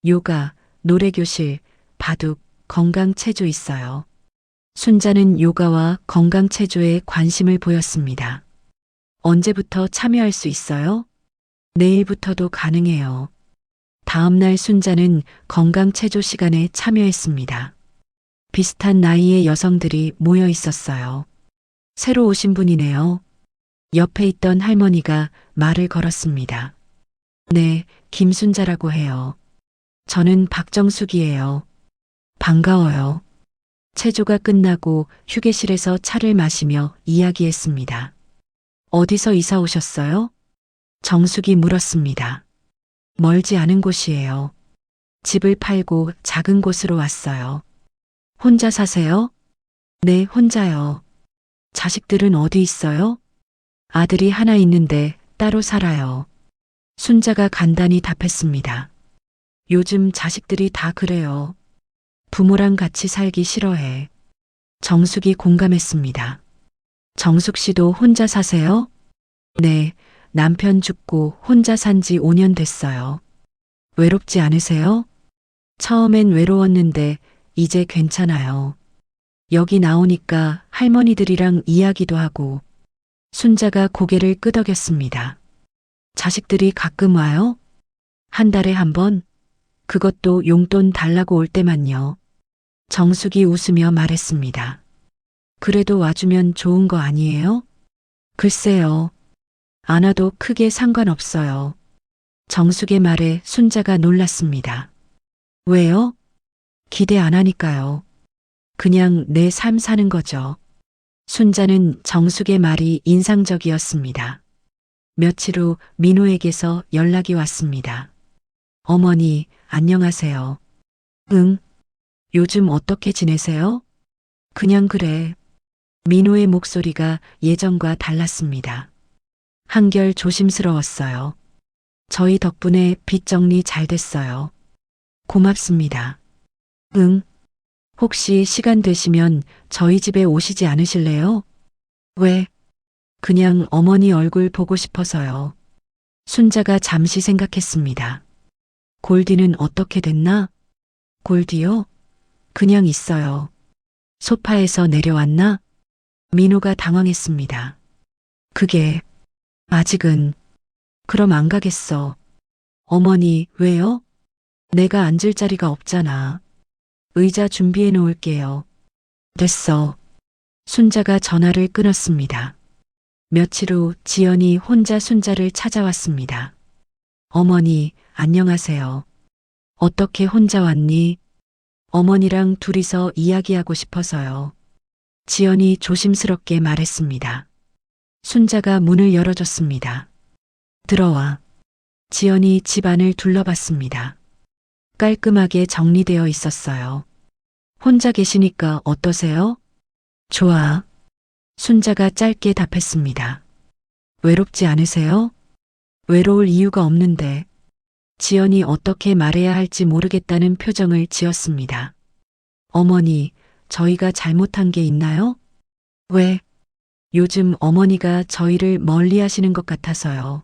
요가, 노래교실, 바둑, 건강체조 있어요. 순자는 요가와 건강체조에 관심을 보였습니다. 언제부터 참여할 수 있어요? 내일부터도 가능해요. 다음 날 순자는 건강체조 시간에 참여했습니다. 비슷한 나이의 여성들이 모여 있었어요. 새로 오신 분이네요. 옆에 있던 할머니가 말을 걸었습니다. 네, 김순자라고 해요. 저는 박정숙이에요. 반가워요. 체조가 끝나고 휴게실에서 차를 마시며 이야기했습니다. 어디서 이사 오셨어요? 정숙이 물었습니다. 멀지 않은 곳이에요. 집을 팔고 작은 곳으로 왔어요. 혼자 사세요? 네, 혼자요. 자식들은 어디 있어요? 아들이 하나 있는데 따로 살아요. 순자가 간단히 답했습니다. 요즘 자식들이 다 그래요. 부모랑 같이 살기 싫어해. 정숙이 공감했습니다. 정숙 씨도 혼자 사세요? 네, 남편 죽고 혼자 산 지 5년 됐어요. 외롭지 않으세요? 처음엔 외로웠는데 이제 괜찮아요. 여기 나오니까 할머니들이랑 이야기도 하고. 순자가 고개를 끄덕였습니다. 자식들이 가끔 와요? 한 달에 한 번? 그것도 용돈 달라고 올 때만요. 정숙이 웃으며 말했습니다. 그래도 와주면 좋은 거 아니에요? 글쎄요. 안 와도 크게 상관없어요. 정숙의 말에 순자가 놀랐습니다. 왜요? 기대 안 하니까요. 그냥 내 삶 사는 거죠. 순자는 정숙의 말이 인상적이었습니다. 며칠 후 민호에게서 연락이 왔습니다. 어머니, 안녕하세요. 응? 요즘 어떻게 지내세요? 그냥 그래. 민호의 목소리가 예전과 달랐습니다. 한결 조심스러웠어요. 저희 덕분에 빚 정리 잘 됐어요. 고맙습니다. 응? 혹시 시간 되시면 저희 집에 오시지 않으실래요? 왜? 그냥 어머니 얼굴 보고 싶어서요. 순자가 잠시 생각했습니다. 골디는 어떻게 됐나? 골디요? 그냥 있어요. 소파에서 내려왔나? 민호가 당황했습니다. 그게 아직은. 그럼 안 가겠어. 어머니, 왜요? 내가 앉을 자리가 없잖아. 의자 준비해 놓을게요. 됐어. 순자가 전화를 끊었습니다. 며칠 후 지연이 혼자 순자를 찾아왔습니다. 어머니, 안녕하세요. 어떻게 혼자 왔니? 어머니랑 둘이서 이야기하고 싶어서요. 지연이 조심스럽게 말했습니다. 순자가 문을 열어줬습니다. 들어와. 지연이 집안을 둘러봤습니다. 깔끔하게 정리되어 있었어요. 혼자 계시니까 어떠세요? 좋아. 순자가 짧게 답했습니다. 외롭지 않으세요? 외로울 이유가 없는데. 지연이 어떻게 말해야 할지 모르겠다는 표정을 지었습니다. 어머니, 저희가 잘못한 게 있나요? 왜? 요즘 어머니가 저희를 멀리 하시는 것 같아서요.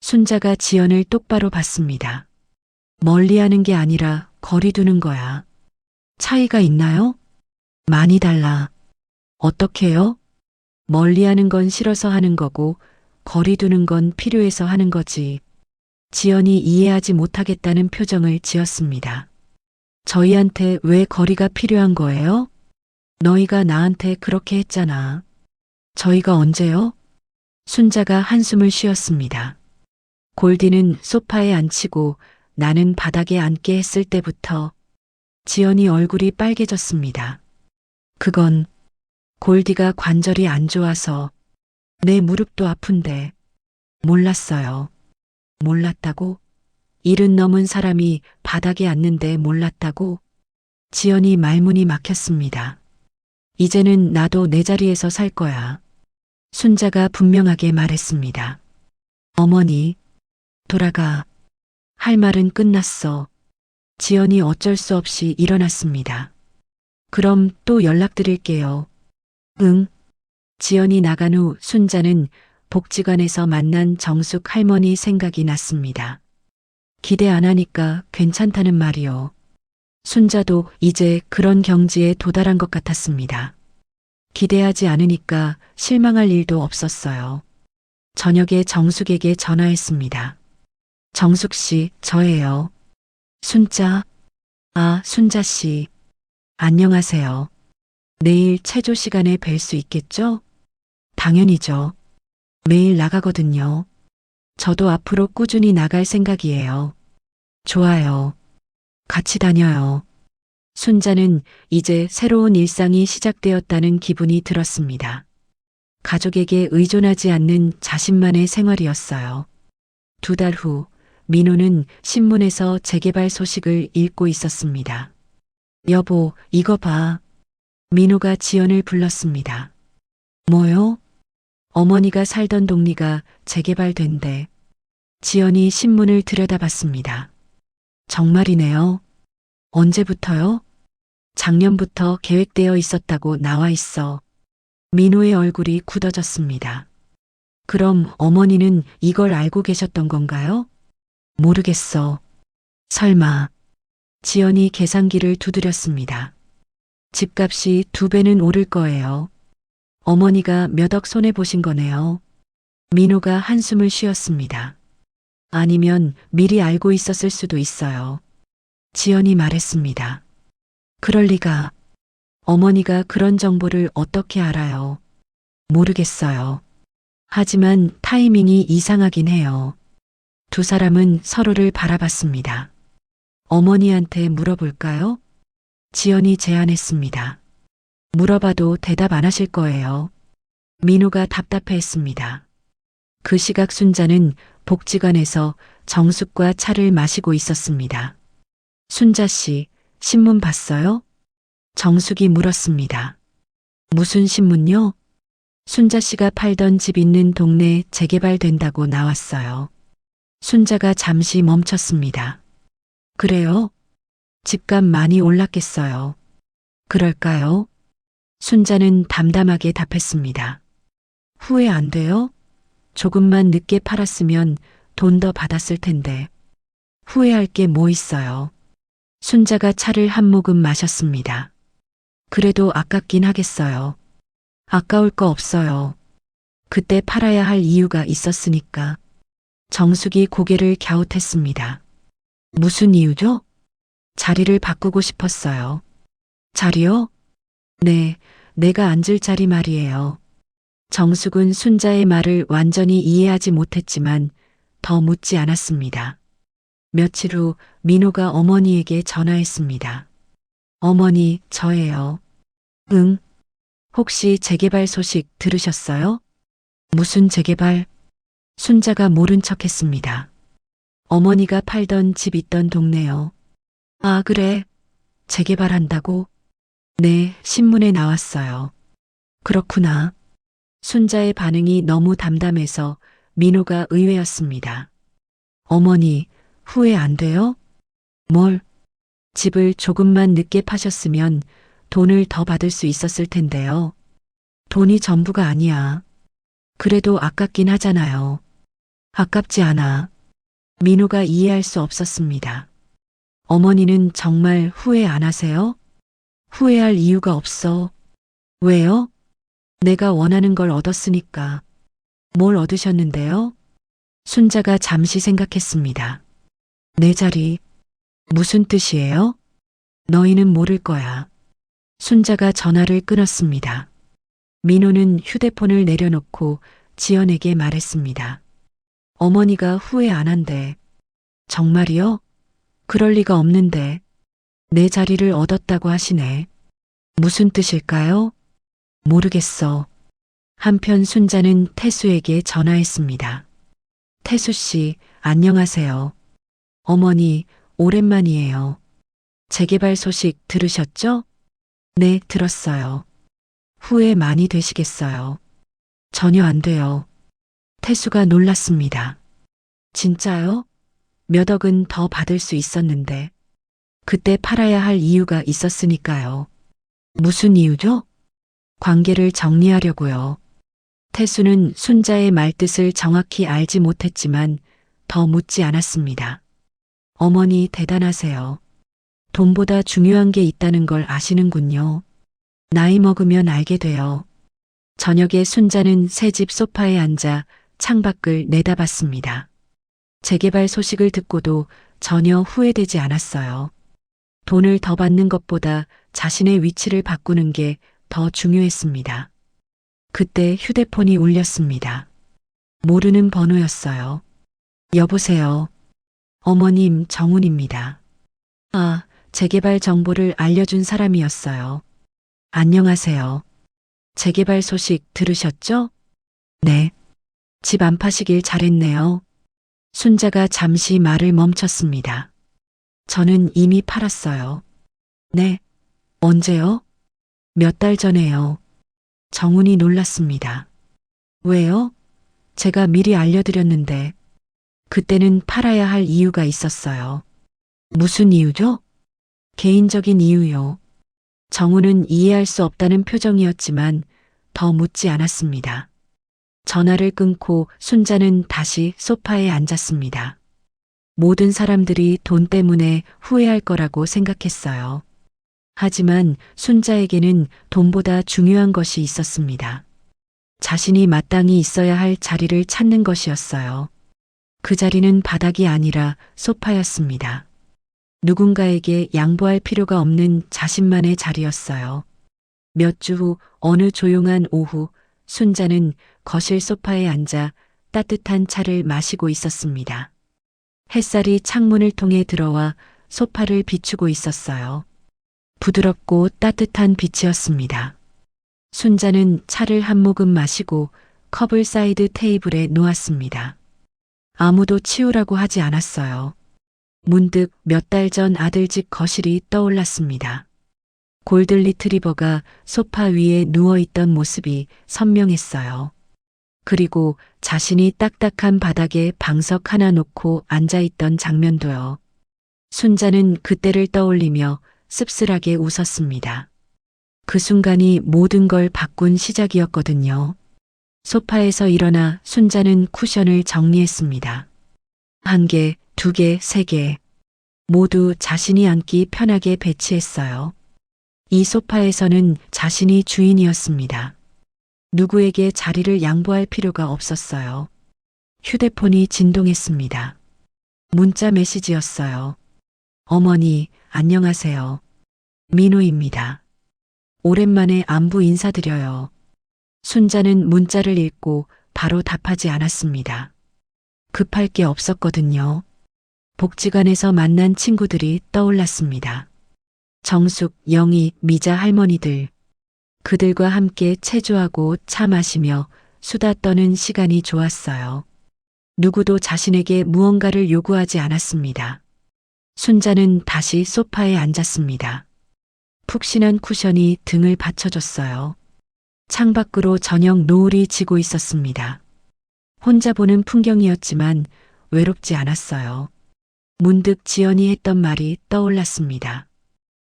순자가 지연을 똑바로 봤습니다. 멀리 하는 게 아니라 거리 두는 거야. 차이가 있나요? 많이 달라. 어떻게요? 멀리 하는 건 싫어서 하는 거고, 거리 두는 건 필요해서 하는 거지. 지연이 이해하지 못하겠다는 표정을 지었습니다. 저희한테 왜 거리가 필요한 거예요? 너희가 나한테 그렇게 했잖아. 저희가 언제요? 순자가 한숨을 쉬었습니다. 골디는 소파에 앉히고 나는 바닥에 앉게 했을 때부터 지연이 얼굴이 빨개졌습니다. 그건 골디가 관절이 안 좋아서 내 무릎도 아픈데 몰랐어요. 몰랐다고? 70 넘은 사람이 바닥에 앉는데 몰랐다고? 지연이 말문이 막혔습니다. 이제는 나도 내 자리에서 살 거야. 순자가 분명하게 말했습니다. 어머니, 돌아가. 할 말은 끝났어. 지연이 어쩔 수 없이 일어났습니다. 그럼 또 연락드릴게요. 응. 지연이 나간 후 순자는 복지관에서 만난 정숙 할머니 생각이 났습니다. 기대 안 하니까 괜찮다는 말이요. 순자도 이제 그런 경지에 도달한 것 같았습니다. 기대하지 않으니까 실망할 일도 없었어요. 저녁에 정숙에게 전화했습니다. 정숙 씨, 저예요. 순자. 아, 순자 씨. 안녕하세요. 내일 체조 시간에 뵐 수 있겠죠? 당연히죠. 매일 나가거든요. 저도 앞으로 꾸준히 나갈 생각이에요. 좋아요. 같이 다녀요. 순자는 이제 새로운 일상이 시작되었다는 기분이 들었습니다. 가족에게 의존하지 않는 자신만의 생활이었어요. 2달 후 민호는 신문에서 재개발 소식을 읽고 있었습니다. 여보, 이거 봐. 민호가 지연을 불렀습니다. 뭐요? 어머니가 살던 동리가 재개발된대. 지연이 신문을 들여다봤습니다. 정말이네요. 언제부터요? 작년부터 계획되어 있었다고 나와 있어. 민호의 얼굴이 굳어졌습니다. 그럼 어머니는 이걸 알고 계셨던 건가요? 모르겠어. 설마. 지연이 계산기를 두드렸습니다. 집값이 2배는 오를 거예요. 어머니가 몇 억 손해보신 거네요. 민호가 한숨을 쉬었습니다. 아니면 미리 알고 있었을 수도 있어요. 지연이 말했습니다. 그럴 리가. 어머니가 그런 정보를 어떻게 알아요? 모르겠어요. 하지만 타이밍이 이상하긴 해요. 2 사람은 서로를 바라봤습니다. 어머니한테 물어볼까요? 지연이 제안했습니다. 물어봐도 대답 안 하실 거예요. 민호가 답답해했습니다. 그 시각 순자는 복지관에서 정숙과 차를 마시고 있었습니다. 순자 씨, 신문 봤어요? 정숙이 물었습니다. 무슨 신문요? 순자 씨가 팔던 집 있는 동네 재개발된다고 나왔어요. 순자가 잠시 멈췄습니다. 그래요? 집값 많이 올랐겠어요. 그럴까요? 순자는 담담하게 답했습니다. 후회 안 돼요? 조금만 늦게 팔았으면 돈 더 받았을 텐데. 후회할 게 뭐 있어요? 순자가 차를 한 모금 마셨습니다. 그래도 아깝긴 하겠어요. 아까울 거 없어요. 그때 팔아야 할 이유가 있었으니까. 정숙이 고개를 갸웃했습니다. 무슨 이유죠? 자리를 바꾸고 싶었어요. 자리요? 네, 내가 앉을 자리 말이에요. 정숙은 순자의 말을 완전히 이해하지 못했지만 더 묻지 않았습니다. 며칠 후 민호가 어머니에게 전화했습니다. 어머니, 저예요. 응? 혹시 재개발 소식 들으셨어요? 무슨 재개발? 순자가 모른 척 했습니다. 어머니가 팔던 집 있던 동네요. 아, 그래. 재개발한다고? 네, 신문에 나왔어요. 그렇구나. 순자의 반응이 너무 담담해서 민호가 의외였습니다. 어머니, 후회 안 돼요? 뭘? 집을 조금만 늦게 파셨으면 돈을 더 받을 수 있었을 텐데요. 돈이 전부가 아니야. 그래도 아깝긴 하잖아요. 아깝지 않아. 민호가 이해할 수 없었습니다. 어머니는 정말 후회 안 하세요? 후회할 이유가 없어. 왜요? 내가 원하는 걸 얻었으니까. 뭘 얻으셨는데요? 순자가 잠시 생각했습니다. 내 자리. 무슨 뜻이에요? 너희는 모를 거야. 순자가 전화를 끊었습니다. 민호는 휴대폰을 내려놓고 지연에게 말했습니다. 어머니가 후회 안 한대. 정말이요? 그럴 리가 없는데. 내 자리를 얻었다고 하시네. 무슨 뜻일까요? 모르겠어. 한편 순자는 태수에게 전화했습니다. 태수 씨, 안녕하세요. 어머니, 오랜만이에요. 재개발 소식 들으셨죠? 네, 들었어요. 후회 많이 되시겠어요. 전혀 안 돼요. 태수가 놀랐습니다. 진짜요? 몇 억은 더 받을 수 있었는데. 그때 팔아야 할 이유가 있었으니까요. 무슨 이유죠? 관계를 정리하려고요. 태수는 순자의 말뜻을 정확히 알지 못했지만 더 묻지 않았습니다. 어머니 대단하세요. 돈보다 중요한 게 있다는 걸 아시는군요. 나이 먹으면 알게 돼요. 저녁에 순자는 새집 소파에 앉아 창밖을 내다봤습니다. 재개발 소식을 듣고도 전혀 후회되지 않았어요. 돈을 더 받는 것보다 자신의 위치를 바꾸는 게 더 중요했습니다. 그때 휴대폰이 울렸습니다. 모르는 번호였어요. 여보세요. 어머님, 정훈입니다. 아, 재개발 정보를 알려준 사람이었어요. 안녕하세요. 재개발 소식 들으셨죠? 네. 집 안 파시길 잘했네요. 순자가 잠시 말을 멈췄습니다. 저는 이미 팔았어요. 네. 언제요? 몇 달 전에요. 정훈이 놀랐습니다. 왜요? 제가 미리 알려드렸는데 그때는 팔아야 할 이유가 있었어요. 무슨 이유죠? 개인적인 이유요. 정훈은 이해할 수 없다는 표정이었지만 더 묻지 않았습니다. 전화를 끊고 순자는 다시 소파에 앉았습니다. 모든 사람들이 돈 때문에 후회할 거라고 생각했어요. 하지만 순자에게는 돈보다 중요한 것이 있었습니다. 자신이 마땅히 있어야 할 자리를 찾는 것이었어요. 그 자리는 바닥이 아니라 소파였습니다. 누군가에게 양보할 필요가 없는 자신만의 자리였어요. 몇 주 후 어느 조용한 오후 순자는 거실 소파에 앉아 따뜻한 차를 마시고 있었습니다. 햇살이 창문을 통해 들어와 소파를 비추고 있었어요. 부드럽고 따뜻한 빛이었습니다. 순자는 차를 한 모금 마시고 컵을 사이드 테이블에 놓았습니다. 아무도 치우라고 하지 않았어요. 문득 몇 달 전 아들 집 거실이 떠올랐습니다. 골든 리트리버가 소파 위에 누워있던 모습이 선명했어요. 그리고 자신이 딱딱한 바닥에 방석 하나 놓고 앉아있던 장면도요. 순자는 그때를 떠올리며 씁쓸하게 웃었습니다. 그 순간이 모든 걸 바꾼 시작이었거든요. 소파에서 일어나 순자는 쿠션을 정리했습니다. 1개, 2개, 3개. 모두 자신이 앉기 편하게 배치했어요. 이 소파에서는 자신이 주인이었습니다. 누구에게 자리를 양보할 필요가 없었어요. 휴대폰이 진동했습니다. 문자 메시지였어요. 어머니, 안녕하세요. 민호입니다. 오랜만에 안부 인사드려요. 순자는 문자를 읽고 바로 답하지 않았습니다. 급할 게 없었거든요. 복지관에서 만난 친구들이 떠올랐습니다. 정숙, 영희, 미자 할머니들. 그들과 함께 체조하고 차 마시며 수다 떠는 시간이 좋았어요. 누구도 자신에게 무언가를 요구하지 않았습니다. 순자는 다시 소파에 앉았습니다. 푹신한 쿠션이 등을 받쳐줬어요. 창밖으로 저녁 노을이 지고 있었습니다. 혼자 보는 풍경이었지만 외롭지 않았어요. 문득 지연이 했던 말이 떠올랐습니다.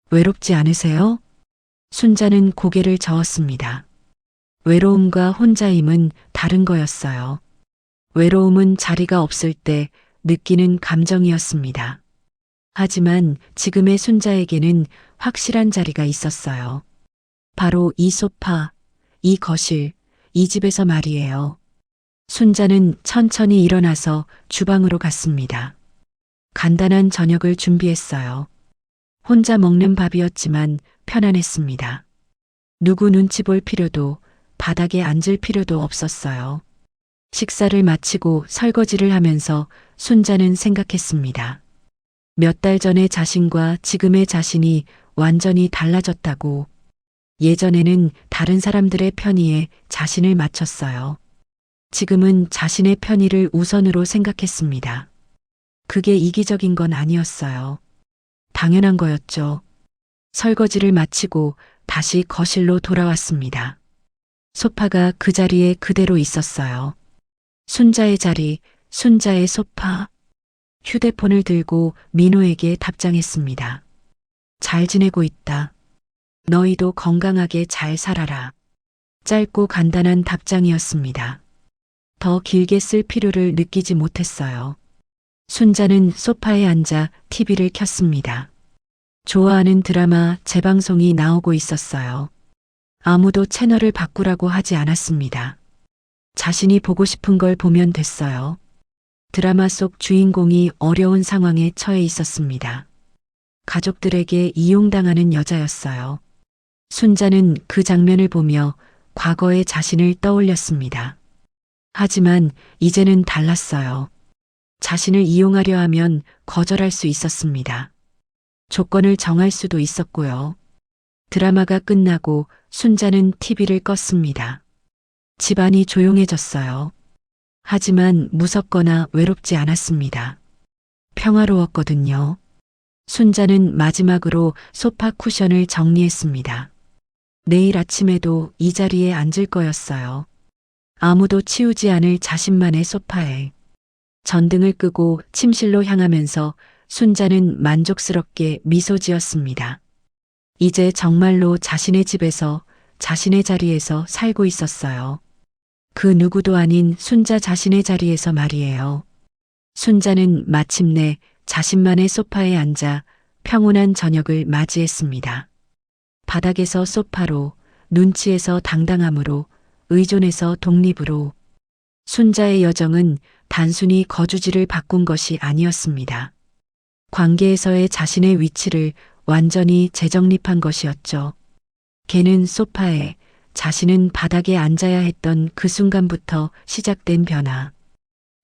외롭지 않으세요? 순자는 고개를 저었습니다. 외로움과 혼자임은 다른 거였어요. 외로움은 자리가 없을 때 느끼는 감정이었습니다. 하지만 지금의 순자에게는 확실한 자리가 있었어요. 바로 이 소파, 이 거실, 이 집에서 말이에요. 순자는 천천히 일어나서 주방으로 갔습니다. 간단한 저녁을 준비했어요. 혼자 먹는 밥이었지만 편안했습니다. 누구 눈치 볼 필요도 바닥에 앉을 필요도 없었어요. 식사를 마치고 설거지를 하면서 순자는 생각했습니다. 몇 달 전의 자신과 지금의 자신이 완전히 달라졌다고. 예전에는 다른 사람들의 편의에 자신을 맞췄어요. 지금은 자신의 편의를 우선으로 생각했습니다. 그게 이기적인 건 아니었어요. 당연한 거였죠. 설거지를 마치고 다시 거실로 돌아왔습니다. 소파가 그 자리에 그대로 있었어요. 순자의 자리, 순자의 소파. 휴대폰을 들고 민호에게 답장했습니다. 잘 지내고 있다. 너희도 건강하게 잘 살아라. 짧고 간단한 답장이었습니다. 더 길게 쓸 필요를 느끼지 못했어요. 순자는 소파에 앉아 TV를 켰습니다. 좋아하는 드라마 재방송이 나오고 있었어요. 아무도 채널을 바꾸라고 하지 않았습니다. 자신이 보고 싶은 걸 보면 됐어요. 드라마 속 주인공이 어려운 상황에 처해 있었습니다. 가족들에게 이용당하는 여자였어요. 순자는 그 장면을 보며 과거의 자신을 떠올렸습니다. 하지만 이제는 달랐어요. 자신을 이용하려 하면 거절할 수 있었습니다. 조건을 정할 수도 있었고요. 드라마가 끝나고 순자는 TV를 껐습니다. 집안이 조용해졌어요. 하지만 무섭거나 외롭지 않았습니다. 평화로웠거든요. 순자는 마지막으로 소파 쿠션을 정리했습니다. 내일 아침에도 이 자리에 앉을 거였어요. 아무도 치우지 않을 자신만의 소파에. 전등을 끄고 침실로 향하면서 순자는 만족스럽게 미소 지었습니다. 이제 정말로 자신의 집에서 자신의 자리에서 살고 있었어요. 그 누구도 아닌 순자 자신의 자리에서 말이에요. 순자는 마침내 자신만의 소파에 앉아 평온한 저녁을 맞이했습니다. 바닥에서 소파로, 눈치에서 당당함으로, 의존에서 독립으로. 순자의 여정은 단순히 거주지를 바꾼 것이 아니었습니다. 관계에서의 자신의 위치를 완전히 재정립한 것이었죠. 걔는 소파에, 자신은 바닥에 앉아야 했던 그 순간부터 시작된 변화.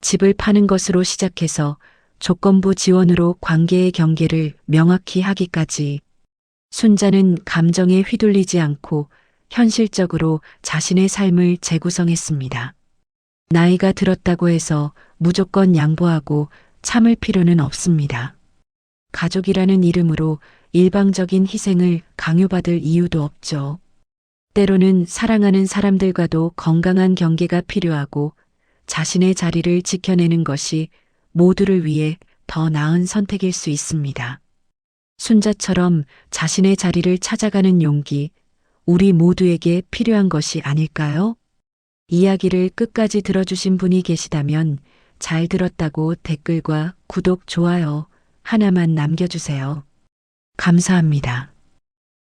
집을 파는 것으로 시작해서 조건부 지원으로 관계의 경계를 명확히 하기까지. 순자는 감정에 휘둘리지 않고 현실적으로 자신의 삶을 재구성했습니다. 나이가 들었다고 해서 무조건 양보하고 참을 필요는 없습니다. 가족이라는 이름으로 일방적인 희생을 강요받을 이유도 없죠. 때로는 사랑하는 사람들과도 건강한 경계가 필요하고 자신의 자리를 지켜내는 것이 모두를 위해 더 나은 선택일 수 있습니다. 순자처럼 자신의 자리를 찾아가는 용기, 우리 모두에게 필요한 것이 아닐까요? 이야기를 끝까지 들어주신 분이 계시다면 잘 들었다고 댓글과 구독, 좋아요 하나만 남겨주세요. 감사합니다.